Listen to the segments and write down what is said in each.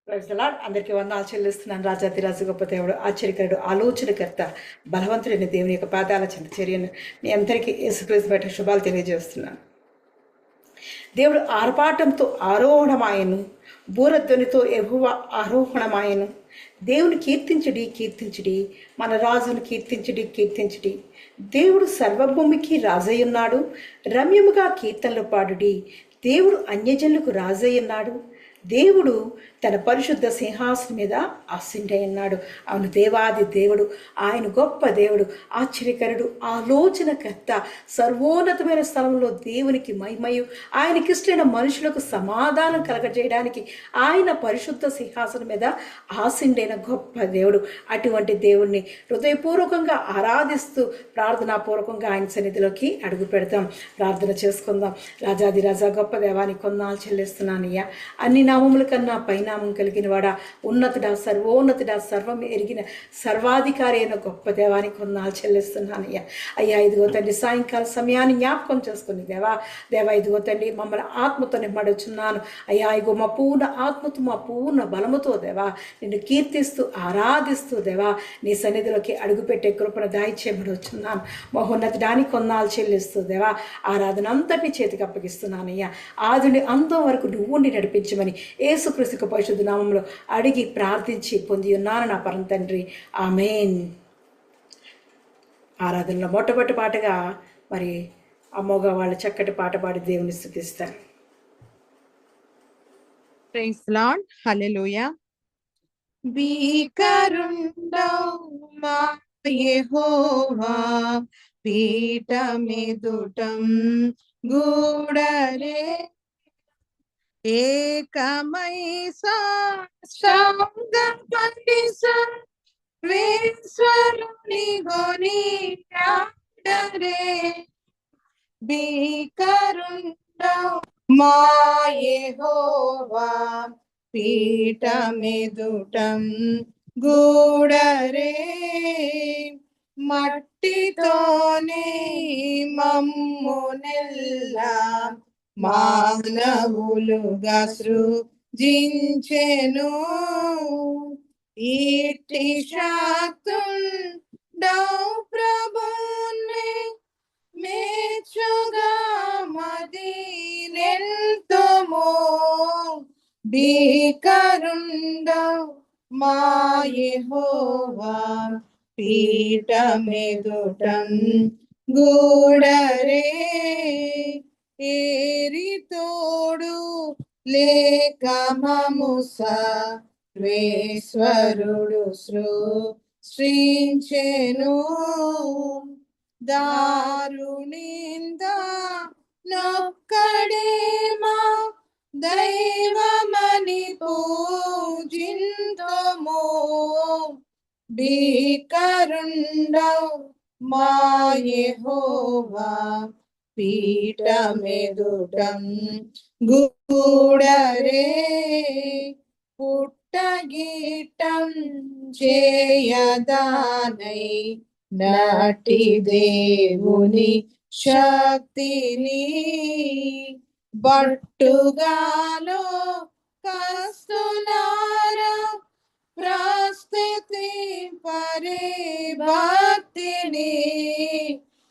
Praise the lord. అందరికీ వందనాలు చెల్లిస్తున్నాను. రాజాధిరాజు గొప్ప దేవుడు, ఆశ్చర్యకరుడు, ఆలోచనకర్త, బలవంతుడైన దేవుని యొక్క పాదాల చెంత చర్యను మీ అందరికీ యేసుక్రీస్తు బట్టి శుభాలు తెలియజేస్తున్నాను. దేవుడు ఆర్పాటంతో ఆరోహణమాయను, బూరధ్వనితో యెహోవా ఆరోహణమాయను. దేవుని కీర్తించుడి, కీర్తించుడి, మన రాజును కీర్తించుడి, కీర్తించుడి. దేవుడు సర్వభూమికి రాజయ్యున్నాడు, రమ్యముగా కీర్తనలు పాడుడి. దేవుడు అన్యజనులకు రాజయ్యున్నాడు, దేవుడు తన పరిశుద్ధ సింహాసనం మీద ఆసీనుడై. అవును, దేవాది దేవుడు, ఆయన గొప్ప దేవుడు, ఆశ్చర్యకరుడు, ఆలోచనకర్త, సర్వోన్నతమైన స్థలంలో దేవునికి మహిమయు, ఆయనకిష్టమైన మనుషులకు సమాధానం కలగజేయడానికి ఆయన పరిశుద్ధ సింహాసనం మీద ఆసీనుడైన గొప్ప దేవుడు. అటువంటి దేవుణ్ణి హృదయపూర్వకంగా ఆరాధిస్తూ ప్రార్థనాపూర్వకంగా ఆయన సన్నిధిలోకి అడుగు పెడతాం. ప్రార్థన చేసుకుందాం. రాజాదిరాజా గొప్ప దేవానికి కొందాలు చెల్లిస్తున్నానయ్యా. అన్ని నామముల కన్నా పైనామం కలిగిన వాడా, ఉన్నతుడా, సర్వోన్నతుడా, సర్వం ఎరిగిన సర్వాధికారి అయిన గొప్ప దేవానికి కొందాలు చెల్లిస్తున్నానయ్యా. అయ్యా, ఇదిగో తండ్రి, సాయంకాల సమయాన్ని జ్ఞాపకం చేసుకుని దేవా ఇదిగో తండ్రి, మమ్మల్ని ఆత్మతో నిమ్మడుచున్నాను అయ్యా. ఇగో మా పూర్ణ ఆత్మతో, మా పూర్ణ బలముతో దేవా నిన్ను కీర్తిస్తూ ఆరాధిస్తూ దేవా నీ సన్నిధిలోకి అడుగుపెట్టే కృపను దాయిచేయబడుచున్నాను. మహోన్నతుడానికి కొందాలు చెల్లిస్తూ దేవా ఆరాధన అంతటిని చేతికి అప్పగిస్తున్నానయ్యా. ఆదిని అంతం వరకు నువ్వుండి నడిపించమని యేసుక్రీస్తు పరిశుద్ధ నామంలో అడిగి ప్రార్థించి పొంది ఉన్నాను నా పరమ తండ్రి, ఆమేన్. ఆరాధనలో మొట్టమొదటి పాటగా మరి అమ్మోగా వాళ్ళు చక్కటి పాట పాడి దేవుని స్తుతిస్తారు. ప్రైజ్ లార్డ్, హల్లెలూయా. భీకరుండవు మా యెహోవా, పీఠమెదుటం గూడరే, ఏకమై సాష్టాంగపడి సర్వేశ్వరుని గొనియాడరే. భీకరుండవు మా యెహోవా, పీఠమెదుటం గూడరే, మట్టితోనే మమ్మునెల్లా మానవులుగా సృజించెను. ఇట్టి శక్తుండవు ప్రభునే మెచ్చుగా మదినెంతమో. భీకరుండవు మా యెహోవా, పీఠమెదుటం గూడరే, ఏరితోడు లేక మము సర్వేశ్వరుడు సృష్టించెను. దారుణింద నొక్కడేమా దైవమని పూజింతుము. భీకరుండవు మా యెహోవా, పీఠమెదుటం గూడరే, పుట్టగీటం చేయదానై నాటి దేవుని శక్తిని బట్టుగాలో కస్తునార ప్రస్థితి పరే భక్తిని.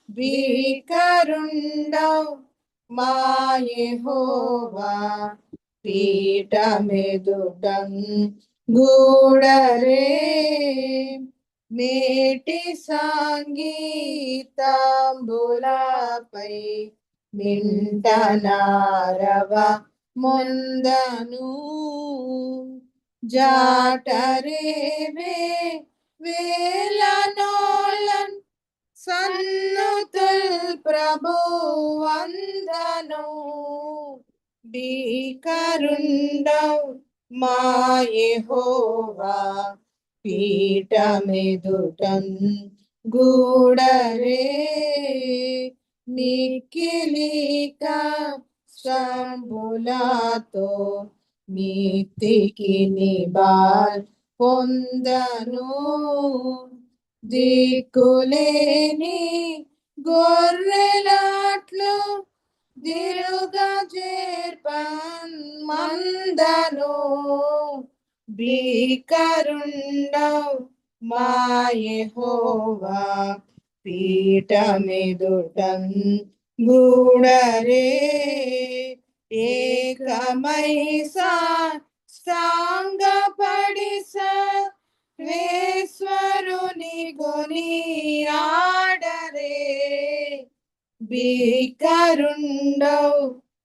భీకరుండవు మా యెహోవా, పీఠమెదుటం గూడరే, మేటి సంగీతంబులపై మింటనారవ మొందను. జాటరేవే వేలనోలన్ సన్నుతుల్ ప్రభు వందను. భీకరుండవు మా యెహోవా, పీఠమెదుటం గూడరే, మిక్కిలిక సంబులతో మిత్తికి నిబాల్ పొందను. దిక్కులేని గొర్రెలాట్లు దిరుగా చేర్పన్ మందను. భీకరుండవు మా యెహోవా పీఠమెదుటన్ గూడరే ఏకమై సాంగపడి సర్వేశ్వరుని గొని ఆడరే భీకరుండవు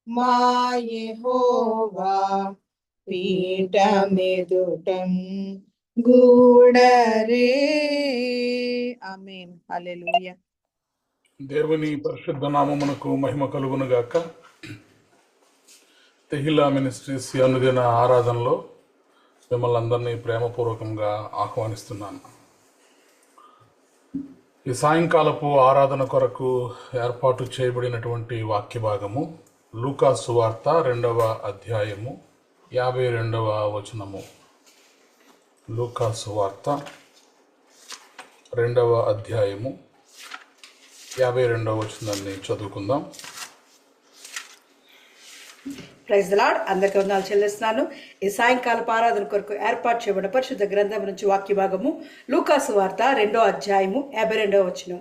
మా యెహోవా పీఠమెదుటన్ గూడరే. ఆమేన్. హల్లెలూయా. దేవుని పరిశుద్ధ నామమునకు మహిమ కలుగును గాక. తెహిలా మినిస్ట్రీస్ అనుదిన ఆరాధనలో మిమ్మల్ని అందరినీ ప్రేమపూర్వకంగా ఆహ్వానిస్తున్నాను. ఈ సాయంకాలపు ఆరాధన కొరకు ఏర్పాటు చేయబడినటువంటి వాక్య భాగము లూకా సువార్త 2వ అధ్యాయము 52వ వచనము. లూకా సువార్త 2వ అధ్యాయము 52వ వచనాన్ని చదువుకుందాం. Praise the lord. అందరికీ వందనాలు చెల్లిస్తున్నాను. ఈ సాయంకాలపు ఆరాధన కొరకు ఏర్పాటు చేయబడిన పరిశుద్ధ గ్రంథం నుంచి వాక్య భాగము లూకా సువార్త 2వ అధ్యాయము 52వ వచనం.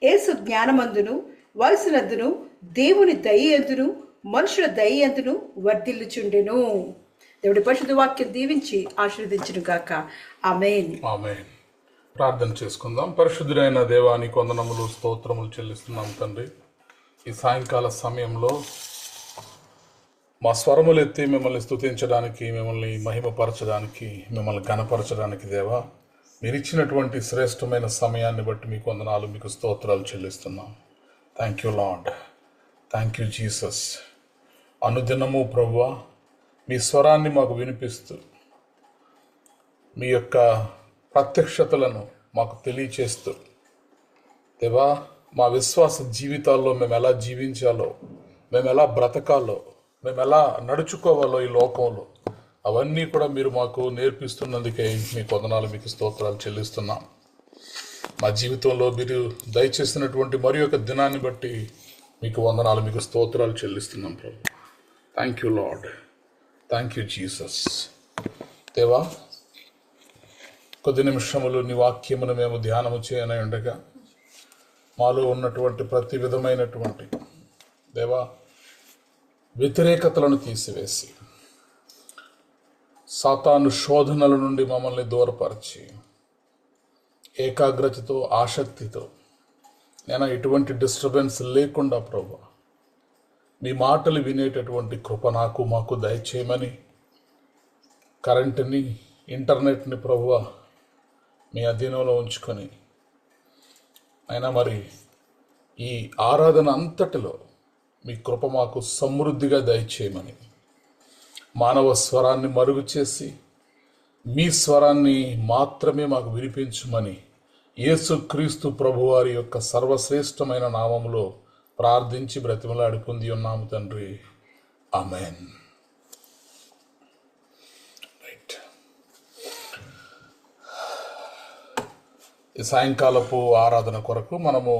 యేసు జ్ఞానమందును వయసునందును దేవుని దయయందును మనుషుల దయయందును వర్ధిల్లుచుండెను. దేవుడి పరిశుద్ధ వాక్యం దీవించి ఆశీర్వదించును గాక. ఆమేన్. ఆమేన్. ప్రార్థన చేసుకుందాం. పరిశుద్ధుడైన దేవానికి వందనములు స్తోత్రములు చెల్లిస్తున్నాం తండ్రి. ఈ సాయంకాల సమయంలో మా స్వరములు ఎత్తి మిమ్మల్ని స్తుతించడానికి, మిమ్మల్ని మహిమపరచడానికి, మిమ్మల్ని ఘనపరచడానికి దేవా మీరు ఇచ్చినటువంటి శ్రేష్టమైన సమయాన్ని బట్టి మీకు వందనాలు, మీకు స్తోత్రాలు చెల్లిస్తున్నాం. Thank you lord. Thank you Jesus. అనుదినము ప్రభువా మీ స్వరాన్ని మాకు వినిపిస్తూ మీ యొక్క ప్రత్యక్షతలను మాకు తెలియచేస్తూ దేవా మా విశ్వాస జీవితాల్లో మేము ఎలా జీవించాలో, మేము ఎలా బ్రతకాలో, మేము ఎలా నడుచుకోవాలో ఈ లోకంలో అవన్నీ కూడా మీరు మాకు నేర్పిస్తున్నందుకే మీకు వందనాలు, మీకు స్తోత్రాలు చెల్లిస్తున్నాం. మా జీవితంలో మీరు దయచేసినటువంటి మరి యొక్క దినాన్ని బట్టి మీకు వందనాలు, మీకు స్తోత్రాలు చెల్లిస్తున్నాం ప్రభు. Thank you lord. Thank you Jesus. దేవా కొద్ది నిమిషములు నీ వాక్యమును మేము ధ్యానము చేయనై ఉండగా మాలో ఉన్నటువంటి ప్రతి విధమైనటువంటి దేవా వ్యతిరేకతలను తీసివేసి సాతాను శోధనల నుండి మమ్మల్ని దూరపరిచి ఏకాగ్రతతో ఆసక్తితో నేను ఎటువంటి డిస్టర్బెన్స్ లేకుండా ప్రభు మీ మాటలు వినేటటువంటి కృప నాకు మాకు దయచేయమని, కరెంటుని ఇంటర్నెట్ని ప్రభువ మీ అధీనంలో ఉంచుకొని అయినా మరి ఈ ఆరాధన అంతటిలో మీ కృప మాకు సమృద్ధిగా దయచేయమని, మానవ స్వరాన్ని మరుగు చేసి మీ స్వరాన్ని మాత్రమే మాకు వినిపించమని యేసుక్రీస్తు ప్రభువారి యొక్క సర్వశ్రేష్టమైన నామములో ప్రార్థించి బ్రతిమలాడి పొంది ఉన్నాము తండ్రి. ఆమేన్. రైట్. ఈ సాయంకాలపు ఆరాధన కొరకు మనము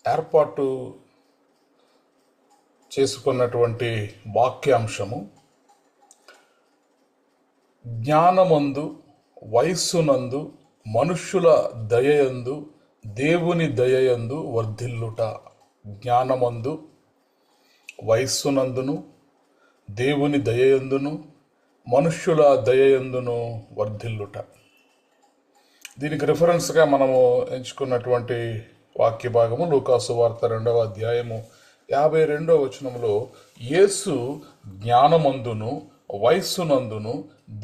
ఏర్పాటు చేసుకున్నటువంటి వాక్యాంశము జ్ఞానమందు వయస్సునందు మనుష్యుల దయయందు దేవుని దయయందు వర్ధిల్లుట. జ్ఞానమందు వయస్సునందును దేవుని దయయందును మనుష్యుల దయయందును వర్ధిల్లుట. దీనికి రిఫరెన్స్గా మనము ఎంచుకున్నటువంటి వాక్య భాగము లూకా సువార్త 2వ అధ్యాయము 52వ వచనంలో యేసు జ్ఞానమందును వయస్సునందును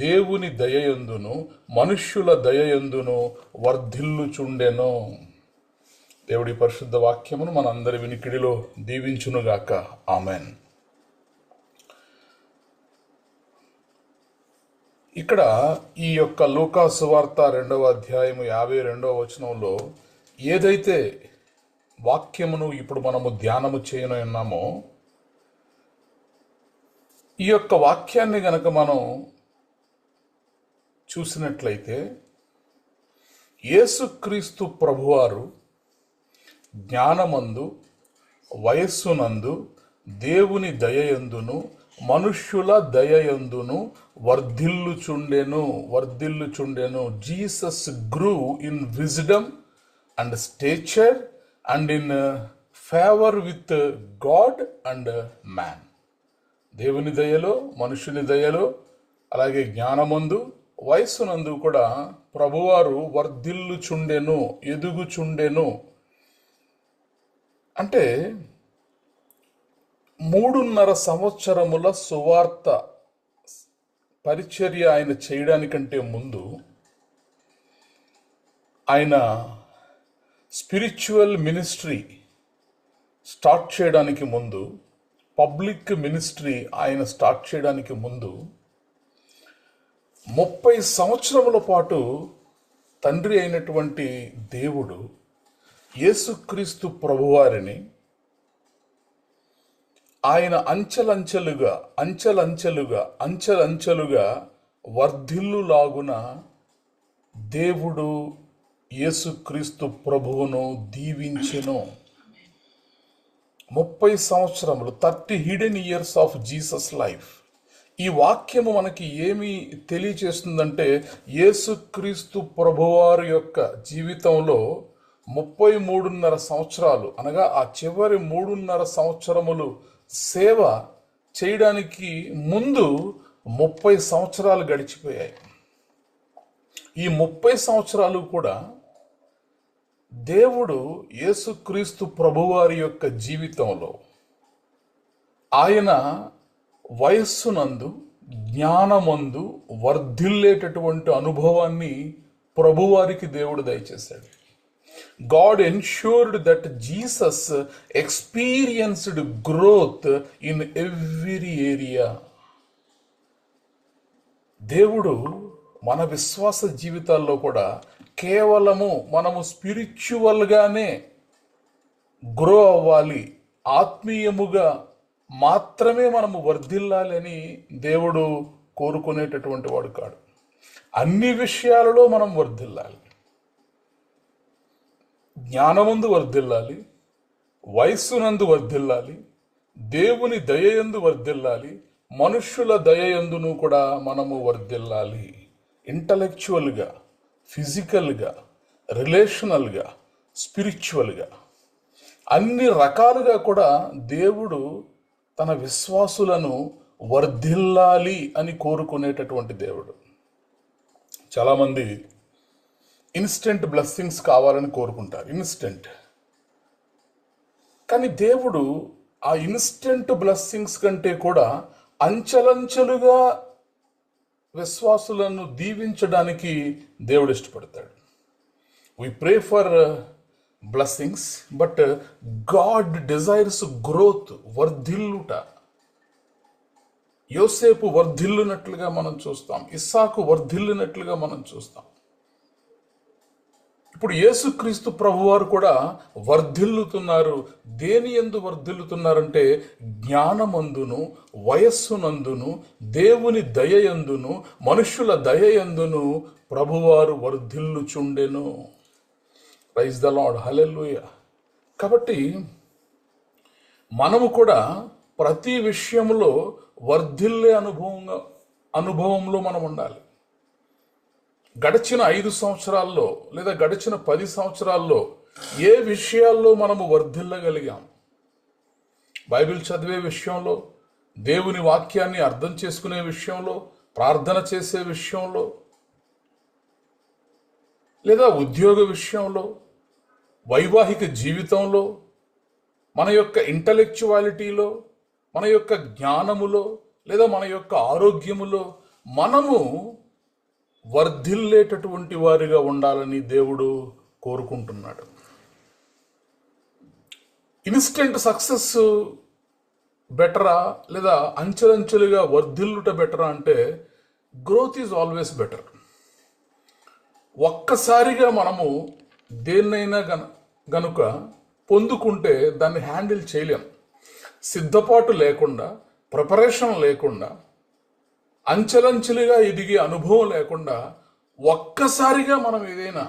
దేవుని దయయందును మనుష్యుల దయయందును వర్ధిల్లుచుండెను. దేవుడి పరిశుద్ధ వాక్యమును మనందరి వినికిడిలో దీవించునుగాక. ఆమెన్. ఇక్కడ ఈ యొక్క లూకా సువార్త 2వ అధ్యాయము 52వ వచనంలో ఏదైతే వాక్యమును ఇప్పుడు మనము ధ్యానము చేయనున్నామో ఈ యొక్క వాక్యాన్ని గనక మనం చూసినట్లయితే యేసుక్రీస్తు ప్రభువారు జ్ఞానమందు వయస్సునందు దేవుని దయయందును మనుష్యుల దయయందును వర్ధిల్లుచుండెను. Jesus grew in wisdom and stature and in favour with God and man. దేవుని దయలో, మనుషుని దయలో, అలాగే జ్ఞానమందు, వయస్సునందు కూడా ప్రభువారు వర్ధిల్లుచుండెను, ఎదుగుచుండెను. అంటే 3.5 సంవత్సరముల సువార్త పరిచర్య ఆయన చేయడానికంటే ముందు, ఆయన స్పిరిచువల్ మినిస్ట్రీ స్టార్ట్ చేయడానికి ముందు, పబ్లిక్ మినిస్ట్రీ ఆయన స్టార్ట్ చేయడానికి ముందు 30 సంవత్సరముల పాటు తండ్రి అయినటువంటి దేవుడు యేసుక్రీస్తు ప్రభువారిని ఆయన అంచెలంచెలుగా వర్ధిల్లులాగున దేవుడు యేసుక్రీస్తు ప్రభువును దీవించెను. 30 సంవత్సరములు, 30 hidden years of Jesus life. ఈ వాక్యము మనకి ఏమి తెలియచేస్తుందంటే, యేసుక్రీస్తు ప్రభువారి యొక్క జీవితంలో 33.5 సంవత్సరాలు, అనగా ఆ చివరి 3.5 సంవత్సరములు సేవ చేయడానికి ముందు 30 సంవత్సరాలు గడిచిపోయాయి. ఈ 30 సంవత్సరాలు కూడా దేవుడు యేసుక్రీస్తు ప్రభువారి యొక్క జీవితంలో ఆయన వయస్సునందు, జ్ఞానమందు వర్ధిల్లేటటువంటి అనుభవాన్ని ప్రభువారికి దేవుడు దయచేశాడు. God ensured that Jesus experienced growth in every area. దేవుడు మన విశ్వాస జీవితాల్లో కూడా కేవలము మనము స్పిరిచువల్గానే గ్రో అవ్వాలి, ఆత్మీయముగా మాత్రమే మనము వర్ధిల్లాలి అని దేవుడు కోరుకునేటటువంటి వాడు కాడు. అన్ని విషయాలలో మనం వర్ధిల్లాలి. జ్ఞానమందు వర్ధిల్లాలి, వయస్సునందు వర్ధిల్లాలి, దేవుని దయయందు వర్ధిల్లాలి, మనుష్యుల దయయందును కూడా మనము వర్ధిల్లాలి. ఇంటలెక్చువల్గా, ఫిజికల్గా, రిలేషనల్గా, స్పిరిచువల్గా అన్ని రకాలుగా కూడా దేవుడు తన విశ్వాసులను వర్ధిల్లాలి అని కోరుకునేటటువంటి దేవుడు. చాలామంది ఇన్స్టెంట్ బ్లెస్సింగ్స్ కావాలని కోరుకుంటారు, ఇన్స్టెంట్. కానీ దేవుడు ఆ ఇన్స్టెంట్ బ్లెస్సింగ్స్ కంటే కూడా అంచెలంచెలుగా విశ్వాసులను దీవించడానికి దేవుడు ఇష్టపడతాడు. We pray for blessings, but God desires growth, వర్ధిల్లుట. యోసేపు వర్ధిల్లునట్లుగా మనం చూస్తాం, ఇస్సాకు వర్ధిల్లునట్లుగా మనం చూస్తాం. ఇప్పుడు యేసుక్రీస్తు ప్రభువారు కూడా వర్ధిల్లుతున్నారు. దేని యందు వర్ధిల్లుతున్నారంటే, జ్ఞానమందును, వయస్సునందును, దేవుని దయయందును, మనుష్యుల దయయందును ప్రభువారు వర్ధిల్లుచుండెను. ప్రైజ్ ద లార్డ్, హల్లెలూయా. కాబట్టి మనము కూడా ప్రతి విషయంలో వర్ధిల్లే అనుభవంలో మనం ఉండాలి. గడిచిన 5 సంవత్సరాల్లో లేదా గడిచిన 10 సంవత్సరాల్లో ఏ విషయాల్లో మనము వర్ధిల్లగలిగాం? బైబిల్ చదివే విషయంలో, దేవుని వాక్యాన్ని అర్థం చేసుకునే విషయంలో, ప్రార్థన చేసే విషయంలో, లేదా ఉద్యోగ విషయంలో, వైవాహిక జీవితంలో, మన యొక్క ఇంటలెక్చువాలిటీలో, మన యొక్క జ్ఞానములో, లేదా మన యొక్క ఆరోగ్యములో మనము వర్ధిల్లేటటువంటి వారిగా ఉండాలని దేవుడు కోరుకుంటున్నాడు. ఇన్స్టెంట్ సక్సెస్ బెటరా లేదా అంచెలంచెలుగా వర్ధిల్లుట బెటరా అంటే, గ్రోత్ ఈజ్ ఆల్వేస్ బెటర్. ఒక్కసారిగా మనము దేన్నైనా గనుక పొందుకుంటే దాన్ని హ్యాండిల్ చేయలేం. సిద్ధపాటు లేకుండా, ప్రిపరేషన్ లేకుండా, అంచెలంచెలుగా ఎదిగే అనుభవం లేకుండా ఒక్కసారిగా మనం ఏదైనా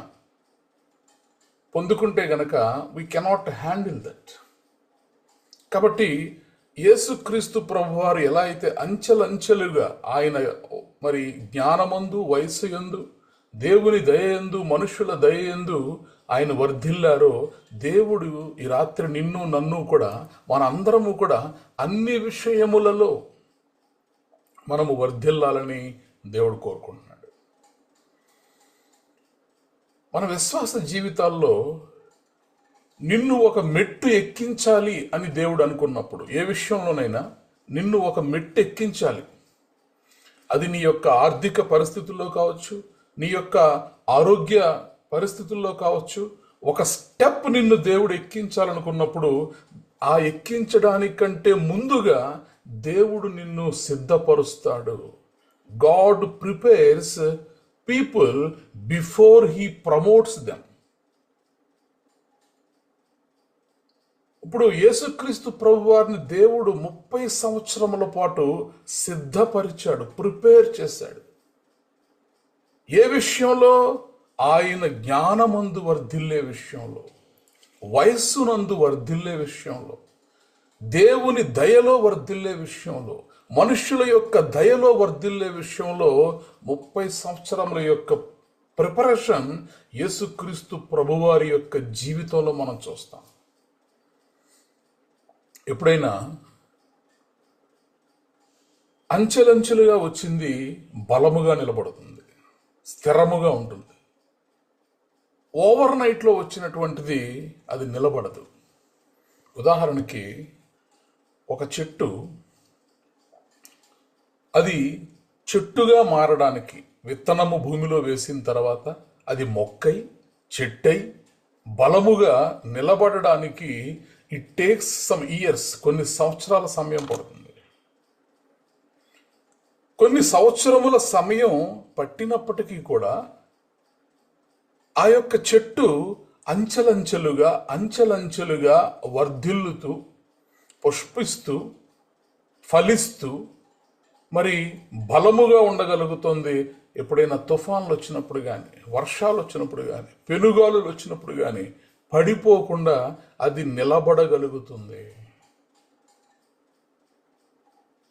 పొందుకుంటే గనక వీ కెనాట్ హ్యాండిల్ దట్. కాబట్టి యేసుక్రీస్తు ప్రభువారు ఎలా అయితే అంచెలంచెలుగా ఆయన మరి జ్ఞానమందు, వయస్సు యందు, దేవుని దయయందు, మనుషుల దయయందు ఆయన వర్ధిల్లారో, దేవుడు ఈ రాత్రి నిన్ను నన్ను కూడా, మన అందరము కూడా అన్ని విషయములలో మనము వర్ధిల్లాలని దేవుడు కోరుకుంటున్నాడు. మన విశ్వాస జీవితాల్లో నిన్ను ఒక మెట్టు ఎక్కించాలి అని దేవుడు అనుకున్నప్పుడు, ఏ విషయంలోనైనా నిన్ను ఒక మెట్టు ఎక్కించాలి. అది నీ యొక్క ఆర్థిక పరిస్థితుల్లో కావచ్చు, నీ యొక్క ఆరోగ్య పరిస్థితుల్లో కావచ్చు. ఒక స్టెప్ నిన్ను దేవుడు ఎక్కించాలనుకున్నప్పుడు, ఆ ఎక్కించడానికంటే ముందుగా దేవుడు నిన్ను సిద్ధపరుస్తాడు. God prepares people before he promotes them. ఇప్పుడు యేసుక్రీస్తు ప్రభువారిని దేవుడు 30 సంవత్సరముల పాటు సిద్ధపరిచాడు, ప్రిపేర్ చేశాడు. ఏ విషయంలో? ఆయన జ్ఞానమందు వర్ధిల్లే విషయంలో, వయస్సునందు వర్ధిల్లే విషయంలో, దేవుని దయలో వర్ధిల్లే విషయంలో, మనుష్యుల యొక్క దయలో వర్ధిల్లే విషయంలో 30 సంవత్సరముల యొక్క ప్రిపరేషన్ యేసుక్రీస్తు ప్రభువారి యొక్క జీవితంలో మనం చూస్తాం. ఎప్పుడైనా అంచెలంచెలుగా వచ్చింది బలముగా నిలబడుతుంది, స్థిరముగా ఉంటుంది. ఓవర్ నైట్లో వచ్చినటువంటిది అది నిలబడదు. ఉదాహరణకి ఒక చెట్టు, అది చెట్టుగా మారడానికి విత్తనము భూమిలో వేసిన తర్వాత అది మొక్కై, చెట్టై, బలముగా నిలబడడానికి ఇట్ టేక్స్ సమ్ ఇయర్స్, కొన్ని సంవత్సరాల సమయం పడుతుంది. కొన్ని సంవత్సరముల సమయం పట్టినప్పటికీ కూడా ఆ యొక్క చెట్టు అంచెలంచెలుగా వర్ధిల్లుతూ, పుష్పిస్తూ, ఫలిస్తూ, మరి బలముగా ఉండగలుగుతుంది. ఎప్పుడైనా తుఫాన్లు వచ్చినప్పుడు కానీ, వర్షాలు వచ్చినప్పుడు కానీ, పెనుగాలులు వచ్చినప్పుడు కానీ పడిపోకుండా అది నిలబడగలుగుతుంది.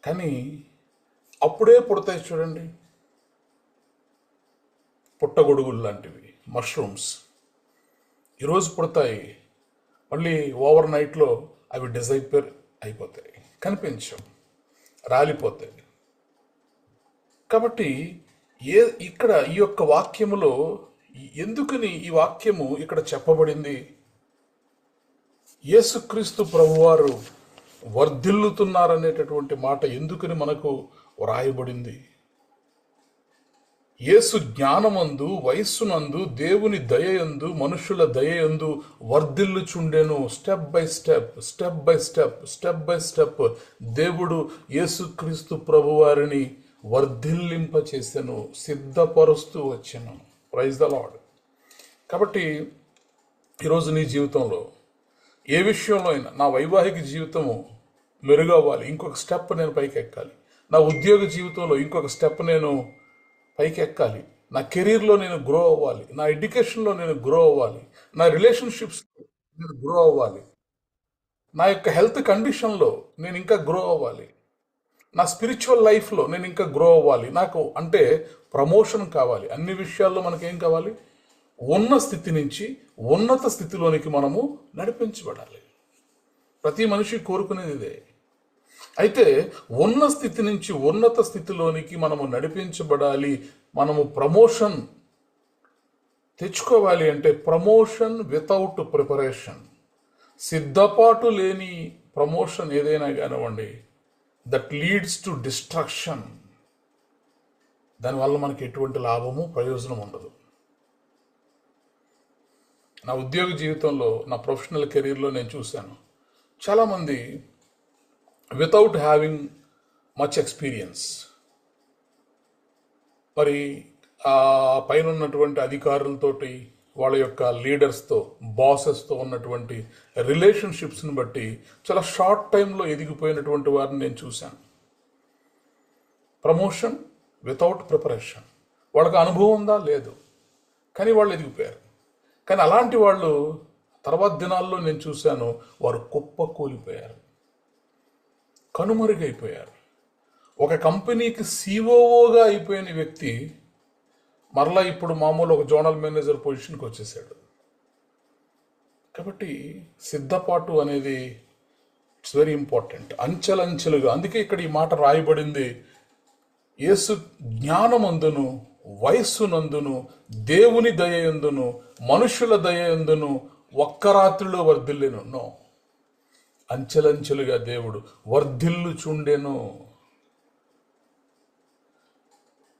కానీ అప్పుడే పుడతాయి చూడండి, పుట్టగొడుగులు లాంటివి, మష్రూమ్స్. ఈరోజు పుడతాయి, మళ్ళీ ఓవర్ నైట్లో అవి డిజైపర్ అయిపోతాయి, కనిపించవు, రాలిపోతాయి. కాబట్టి ఇక్కడ ఈ యొక్క వాక్యములో ఎందుకని ఈ వాక్యము ఇక్కడ చెప్పబడింది? యేసుక్రీస్తు ప్రభువారు వర్ధిల్లుతున్నారనేటటువంటి మాట ఎందుకని మనకు వ్రాయబడింది? యేసు జ్ఞానమందు, వయస్సునందు, దేవుని దయయందు, మనుషుల దయయందు వర్ధిల్లుచుండెను. స్టెప్ బై స్టెప్ దేవుడు యేసుక్రీస్తు ప్రభువారిని వర్ధిల్లింప చేసెను, సిద్ధపరుస్తూ వచ్చెను. Praise the lord. కాబట్టి ఈరోజు నీ జీవితంలో ఏ విషయంలో అయినా, నా వైవాహిక జీవితము మెరుగవ్వాలి, ఇంకొక స్టెప్ నేను పైకి ఎక్కాలి. నా ఉద్యోగ జీవితంలో ఇంకొక స్టెప్ నేను పైకి ఎక్కాలి. నా కెరీర్లో నేను గ్రో అవ్వాలి. నా ఎడ్యుకేషన్లో నేను గ్రో అవ్వాలి. నా రిలేషన్షిప్స్ నేను గ్రో అవ్వాలి. నా యొక్క హెల్త్ కండిషన్లో నేను ఇంకా గ్రో అవ్వాలి. నా స్పిరిచువల్ లైఫ్లో నేను ఇంకా గ్రో అవ్వాలి. నాకు అంటే ప్రమోషన్ కావాలి. అన్ని విషయాల్లో మనకేం కావాలి? ఉన్న స్థితి నుంచి ఉన్నత స్థితిలోనికి మనము నడిపించబడాలి. ప్రతి మనిషి కోరుకునేది ఇదే. అయితే ఉన్న స్థితి నుంచి ఉన్నత స్థితిలోనికి మనము నడిపించబడాలి. మనము ప్రమోషన్ తెచ్చుకోవాలి అంటే ప్రమోషన్ వితౌట్ ప్రిపరేషన్, సిద్ధపాటు లేని ప్రమోషన్ ఏదైనా కానివ్వండి, దట్ లీడ్స్ టు డిస్ట్రక్షన్. దానివల్ల మనకి ఎటువంటి లాభము, ప్రయోజనం ఉండదు. నా ఉద్యోగ జీవితంలో, నా ప్రొఫెషనల్ కెరీర్లో నేను చూశాను, చాలామంది వితౌట్ హ్యావింగ్ మచ్ ఎక్స్పీరియన్స్, మరి ఆ పైన ఉన్నటువంటి అధికారులతోటి, వాళ్ళ యొక్క లీడర్స్తో, బాసెస్తో ఉన్నటువంటి రిలేషన్షిప్స్ని బట్టి చాలా షార్ట్ టైంలో ఎదిగిపోయినటువంటి వారిని నేను చూశాను. Promotion without preparation. వాళ్ళకి అనుభవం ఉందా? లేదు, కానీ వాళ్ళు ఎదిగిపోయారు. కానీ అలాంటి వాళ్ళు తర్వాత దినాల్లో నేను చూశాను, వారు కుప్ప కూలిపోయారు. కనుమరుగైపోయారు. ఒక కంపెనీకి సిఓఓగా అయిపోయిన వ్యక్తి మరలా ఇప్పుడు మామూలు ఒక జోనల్ మేనేజర్ పొజిషన్కి వచ్చేసాడు. కాబట్టి సిద్ధపాటు అనేది ఇట్స్ వెరీ ఇంపార్టెంట్. అంచెలంచెలుగా, అందుకే ఇక్కడ ఈ మాట రాయబడింది, యేసు జ్ఞానమందును వయస్సునందును దేవుని దయయందును మనుషుల దయయందును ఒక్క రాత్రిలో వర్ధిల్లెను. నో, అంచెలంచెలుగా దేవుడు వర్ధిల్లుచుండెను.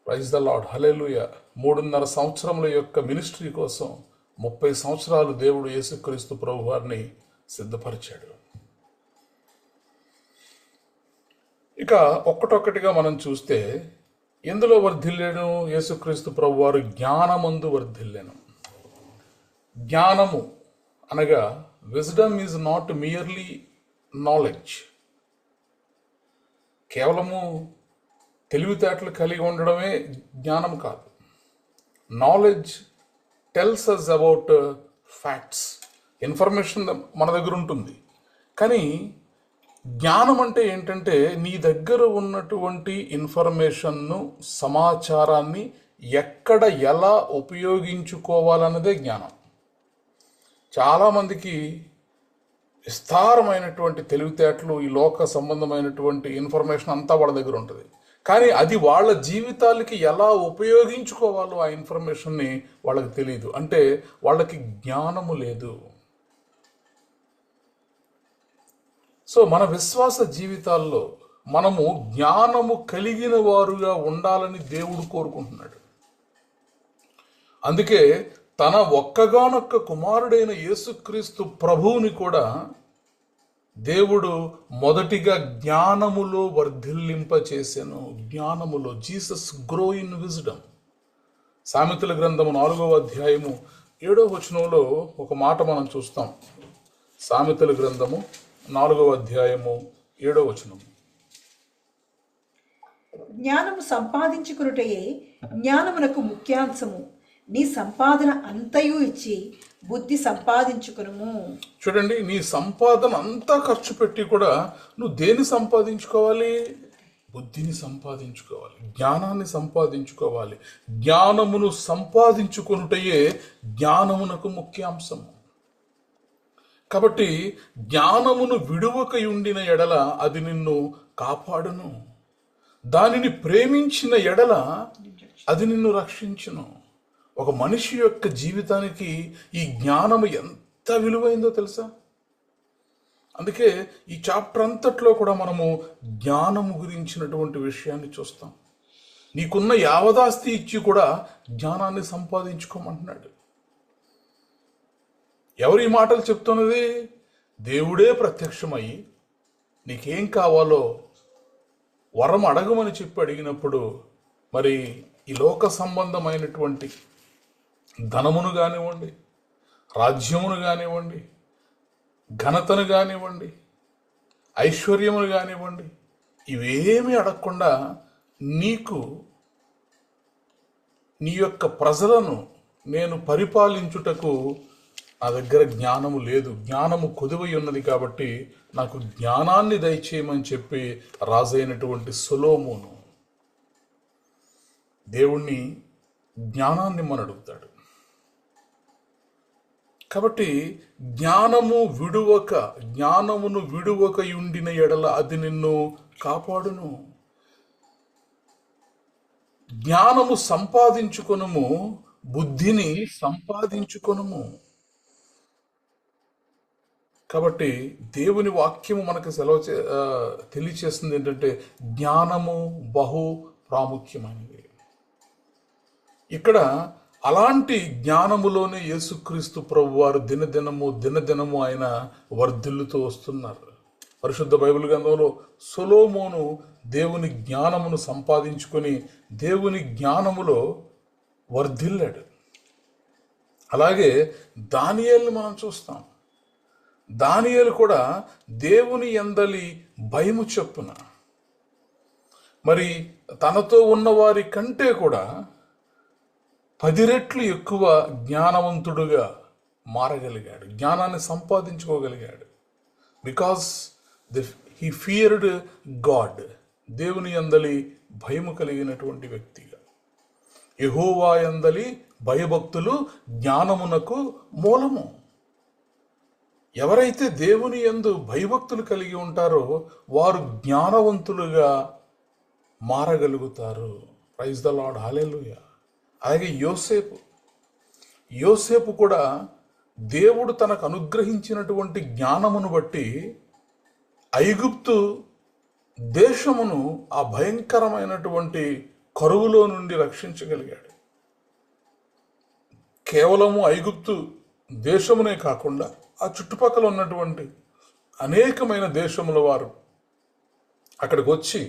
ప్రైజ్ ద లార్డ్, హల్లెలూయా. 3.5 సంవత్సరముల యొక్క మినిస్ట్రీ కోసం 30 సంవత్సరాలు దేవుడు యేసుక్రీస్తు ప్రభు వారిని సిద్ధపరిచాడు. ఇక ఒక్కటొక్కటిగా మనం చూస్తే, ఎందులో వర్ధిల్లేను యేసుక్రీస్తు ప్రభు వారు? జ్ఞానమందు వర్ధిల్లేను. జ్ఞానము అనగా wisdom is not merely knowledge. కేవలము తెలివితేటలు కలిగి ఉండడమే జ్ఞానం కాదు. Knowledge tells us about facts. Information మన దగ్గర ఉంటుంది, కానీ జ్ఞానం అంటే ఏంటంటే నీ దగ్గర ఉన్నటువంటి ఇన్ఫర్మేషన్ను, సమాచారాన్ని ఎక్కడ ఎలా ఉపయోగించుకోవాలన్నదే జ్ఞానం. చాలామందికి విస్తారమైనటువంటి తెలివితేటలు, ఈ లోక సంబంధమైనటువంటి ఇన్ఫర్మేషన్ అంతా వాళ్ళ దగ్గర ఉంటుంది, కానీ అది వాళ్ళ జీవితాలకి ఎలా ఉపయోగించుకోవాలో ఆ ఇన్ఫర్మేషన్ని వాళ్ళకి తెలియదు. అంటే వాళ్ళకి జ్ఞానము లేదు. సో మన విశ్వాస జీవితాల్లో మనము జ్ఞానము కలిగిన వారుగా ఉండాలని దేవుడు కోరుకుంటున్నాడు. అందుకే తన ఒక్కగానొక్క కుమారుడైన యేసుక్రీస్తు ప్రభువుని కూడా దేవుడు మొదటిగా జ్ఞానములో వర్ధిల్లింపచేసెను. జ్ఞానములో, జీసస్ గ్రో ఇన్ విజ్డమ్. సామెతల గ్రంథము 4వ అధ్యాయము 7వ వచనంలో ఒక మాట మనం చూస్తాం. సామెతల గ్రంథము 4వ అధ్యాయము 7వ వచనం. జ్ఞానము సంపాదించుకునుటయే జ్ఞానమునకు ముఖ్యాంశము, నీ సంపాదన అంతయు ఇచ్చి బుద్ధి సంపాదించుకును. చూడండి, నీ సంపాదన అంతా ఖర్చు పెట్టి కూడా నువ్వు దేన్ని సంపాదించుకోవాలి? బుద్ధిని సంపాదించుకోవాలి, జ్ఞానాన్ని సంపాదించుకోవాలి. జ్ఞానమును సంపాదించుకునుటయే జ్ఞానమునకు ముఖ్యాంశము. కాబట్టి జ్ఞానమును విడువకయుండిన ఎడల అది నిన్ను కాపాడును, దానిని ప్రేమించిన ఎడల అది నిన్ను రక్షించును. ఒక మనిషి యొక్క జీవితానికి ఈ జ్ఞానము ఎంత విలువైందో తెలుసా? అందుకే ఈ చాప్టర్ అంతట్లో కూడా మనము జ్ఞానము గురించినటువంటి విషయాన్ని చూస్తాం. నీకున్న యావదాస్తి ఇచ్చి కూడా జ్ఞానాన్ని సంపాదించుకోమంటున్నాడు. ఎవరు ఈ మాటలు చెప్తున్నది? దేవుడే ప్రత్యక్షమై నీకేం కావాలో వరం అడగమని చెప్పి అడిగినప్పుడు, మరి ఈ లోక సంబంధమైనటువంటి ధనమును కానివ్వండి, రాజ్యమును కానివ్వండి, ఘనతను కానివ్వండి, ఐశ్వర్యమును కానివ్వండి, ఇవేమీ అడగకుండా నీకు నీ యొక్క ప్రజలను నేను పరిపాలించుటకు నా దగ్గర జ్ఞానము లేదు, జ్ఞానము కొదువై ఉన్నది, కాబట్టి నాకు జ్ఞానాన్ని దయచేయమని చెప్పి రాజైనటువంటి సొలొమోను దేవుణ్ణి జ్ఞానాన్ని మన అడుగుతాడు. కాబట్టి జ్ఞానమును విడువక యుండిన ఎడల అది నిన్ను కాపాడును. జ్ఞానము సంపాదించుకొనుము, బుద్ధిని సంపాదించుకొనుము. కాబట్టి దేవుని వాక్యము మనకు తెలియచేస్తుంది ఏంటంటే జ్ఞానము బహు ప్రాముఖ్యమైనది. ఇక్కడ అలాంటి జ్ఞానములోనే యేసుక్రీస్తు ప్రభు వారు దినదినము ఆయన వర్ధిల్లుతూ వస్తున్నారు. పరిశుద్ధ బైబిల్ గ్రంథంలో సొలొమోను దేవుని జ్ఞానమును సంపాదించుకొని దేవుని జ్ఞానములో వర్ధిల్లాడు. అలాగే దానియేలుని మనం చూస్తాం. దానియేలు కూడా దేవుని యందలి భయము చొప్పున మరి తనతో ఉన్నవారి కంటే కూడా 10 రెట్లు ఎక్కువ జ్ఞానవంతుడుగా మారగలిగాడు, జ్ఞానాన్ని సంపాదించుకోగలిగాడు. బికాస్ హీ ఫియర్డ్ గాడ్, దేవుని యందలి భయము కలిగినటువంటి వ్యక్తిగా. యెహోవా యందలి భయభక్తులు జ్ఞానమునకు మూలము. ఎవరైతే దేవుని యందు భయభక్తులు కలిగి ఉంటారో వారు జ్ఞానవంతులుగా మారగలుగుతారు. ప్రైజ్ ద లార్డ్, హల్లెలూయా. అలాగే యోసేపు కూడా దేవుడు తనకు అనుగ్రహించినటువంటి జ్ఞానమును బట్టి ఐగుప్తు దేశమును ఆ భయంకరమైనటువంటి కరువులో నుండి రక్షించగలిగాడు. కేవలము ఐగుప్తు దేశమునే కాకుండా ఆ చుట్టుపక్కల ఉన్నటువంటి అనేకమైన దేశముల వారు అక్కడికి వచ్చి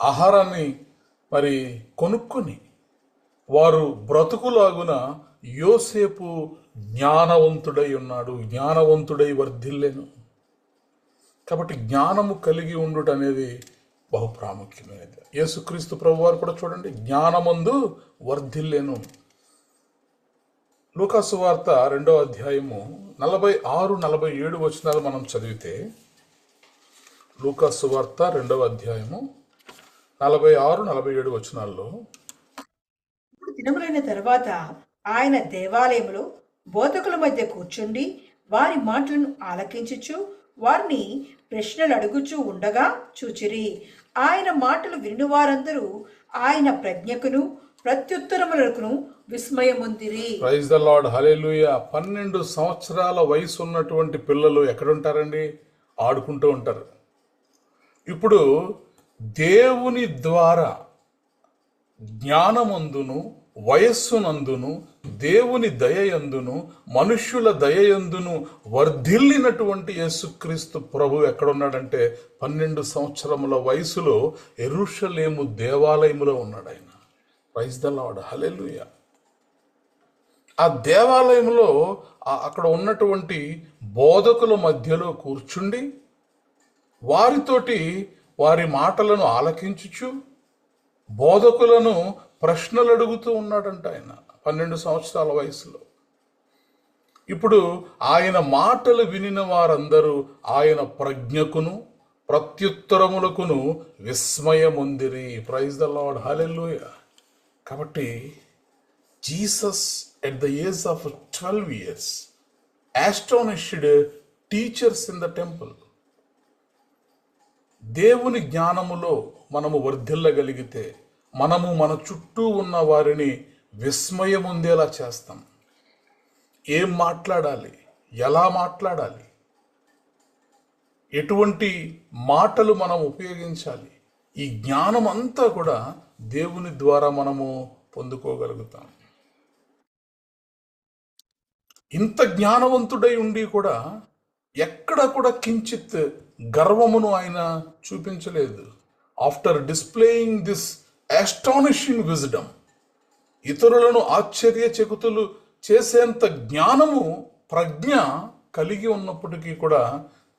ఆహారాన్ని మరి కొనుక్కొని వారు బ్రతుకులాగున యోసేపు జ్ఞానవంతుడై ఉన్నాడు, జ్ఞానవంతుడై వర్ధిల్లెను. కాబట్టి జ్ఞానము కలిగి ఉండుట అనేది బహు ప్రాముఖ్యమైనది. యేసుక్రీస్తు ప్రభువారు కూడా చూడండి, జ్ఞానమందు వర్ధిల్లెను. లూకాసు వార్త 2వ అధ్యాయము 46-47 వచనాలు మనం చదివితే, లూకాసు వార్త 2వ అధ్యాయము 46-47 వచనాల్లో, దినములైన తర్వాత ఆయన దేవాలయంలో బోధకుల మధ్య కూర్చుండి వారి మాటలను ఆలకించుచు వారిని ప్రశ్నలు అడుగుచూ ఉండగా చూచిరి. ఆయన మాటలు విని వారందరూ ఆయన ప్రజ్ఞకును ప్రత్యుత్తరములకును విస్మయముందిరి. ప్రైజ్ ద లార్డ్, హల్లెలూయా. 12 సంవత్సరాల వయసు ఉన్నటువంటి పిల్లలు ఎక్కడుంటారండి? ఆడుకుంటూ ఉంటారు. ఇప్పుడు దేవుని ద్వారా జ్ఞానమందును వయస్సునందును దేవుని దయయందును మనుష్యుల దయయందును వర్ధిల్లినటువంటి యేసుక్రీస్తు ప్రభు ఎక్కడున్నాడంటే 12 సంవత్సరముల వయసులో యెరూషలేము దేవాలయములో ఉన్నాడు ఆయన. ప్రైజ్ ద లార్డ్, హల్లెలూయా. ఆ దేవాలయంలో అక్కడ ఉన్నటువంటి బోధకుల మధ్యలో కూర్చుండి వారితోటి వారి మాటలను ఆలకించుచు బోధకులను ప్రశ్నలు అడుగుతూ ఉన్నాడంట ఆయన 12 సంవత్సరాల వయసులో. ఇప్పుడు ఆయన మాటలు వినిన వారందరూ ఆయన ప్రజ్ఞకును ప్రత్యుత్తరములకును విస్మయముందిరి. ప్రైజ్ ద లార్డ్, హల్లెలూయా. కాబట్టి Jesus at the age of 12 years astonished teachers in the temple. దేవుని జ్ఞానములో మనము వర్ధిల్లగలిగితే మనము మన చుట్టూ ఉన్న వారిని విస్మయం ఉండేలా చేస్తాం. ఏం మాట్లాడాలి, ఎలా మాట్లాడాలి, ఎటువంటి మాటలు మనం ఉపయోగించాలి, ఈ జ్ఞానం అంతా కూడా దేవుని ద్వారా మనము పొందుకోగలుగుతాం. ఇంత జ్ఞానవంతుడై ఉండి కూడా ఎక్కడ కూడా కించిత్ గర్వమును ఆయన చూపించలేదు. After displaying this astonishing wisdom, ఇతరులను ఆశ్చర్యచకితులు చేసేంత జ్ఞానము ప్రజ్ఞ కలిగి ఉన్నప్పటికీ కూడా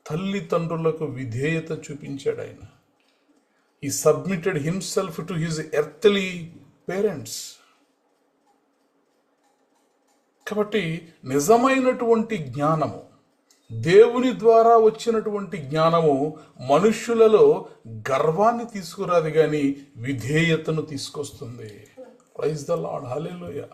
తల్లిదండ్రులకు విధేయత చూపించాడు ఆయన. He submitted himself to his earthly parents. కాబట్టి నిజమైనటువంటి జ్ఞానము, దేవుని ద్వారా వచ్చినటువంటి జ్ఞానము మనుష్యులలో గర్వాన్ని తీసుకురాదు కానీ విధేయతను తీసుకొస్తుంది. ప్రైజ్ ద లార్డ్, హల్లెలూయా.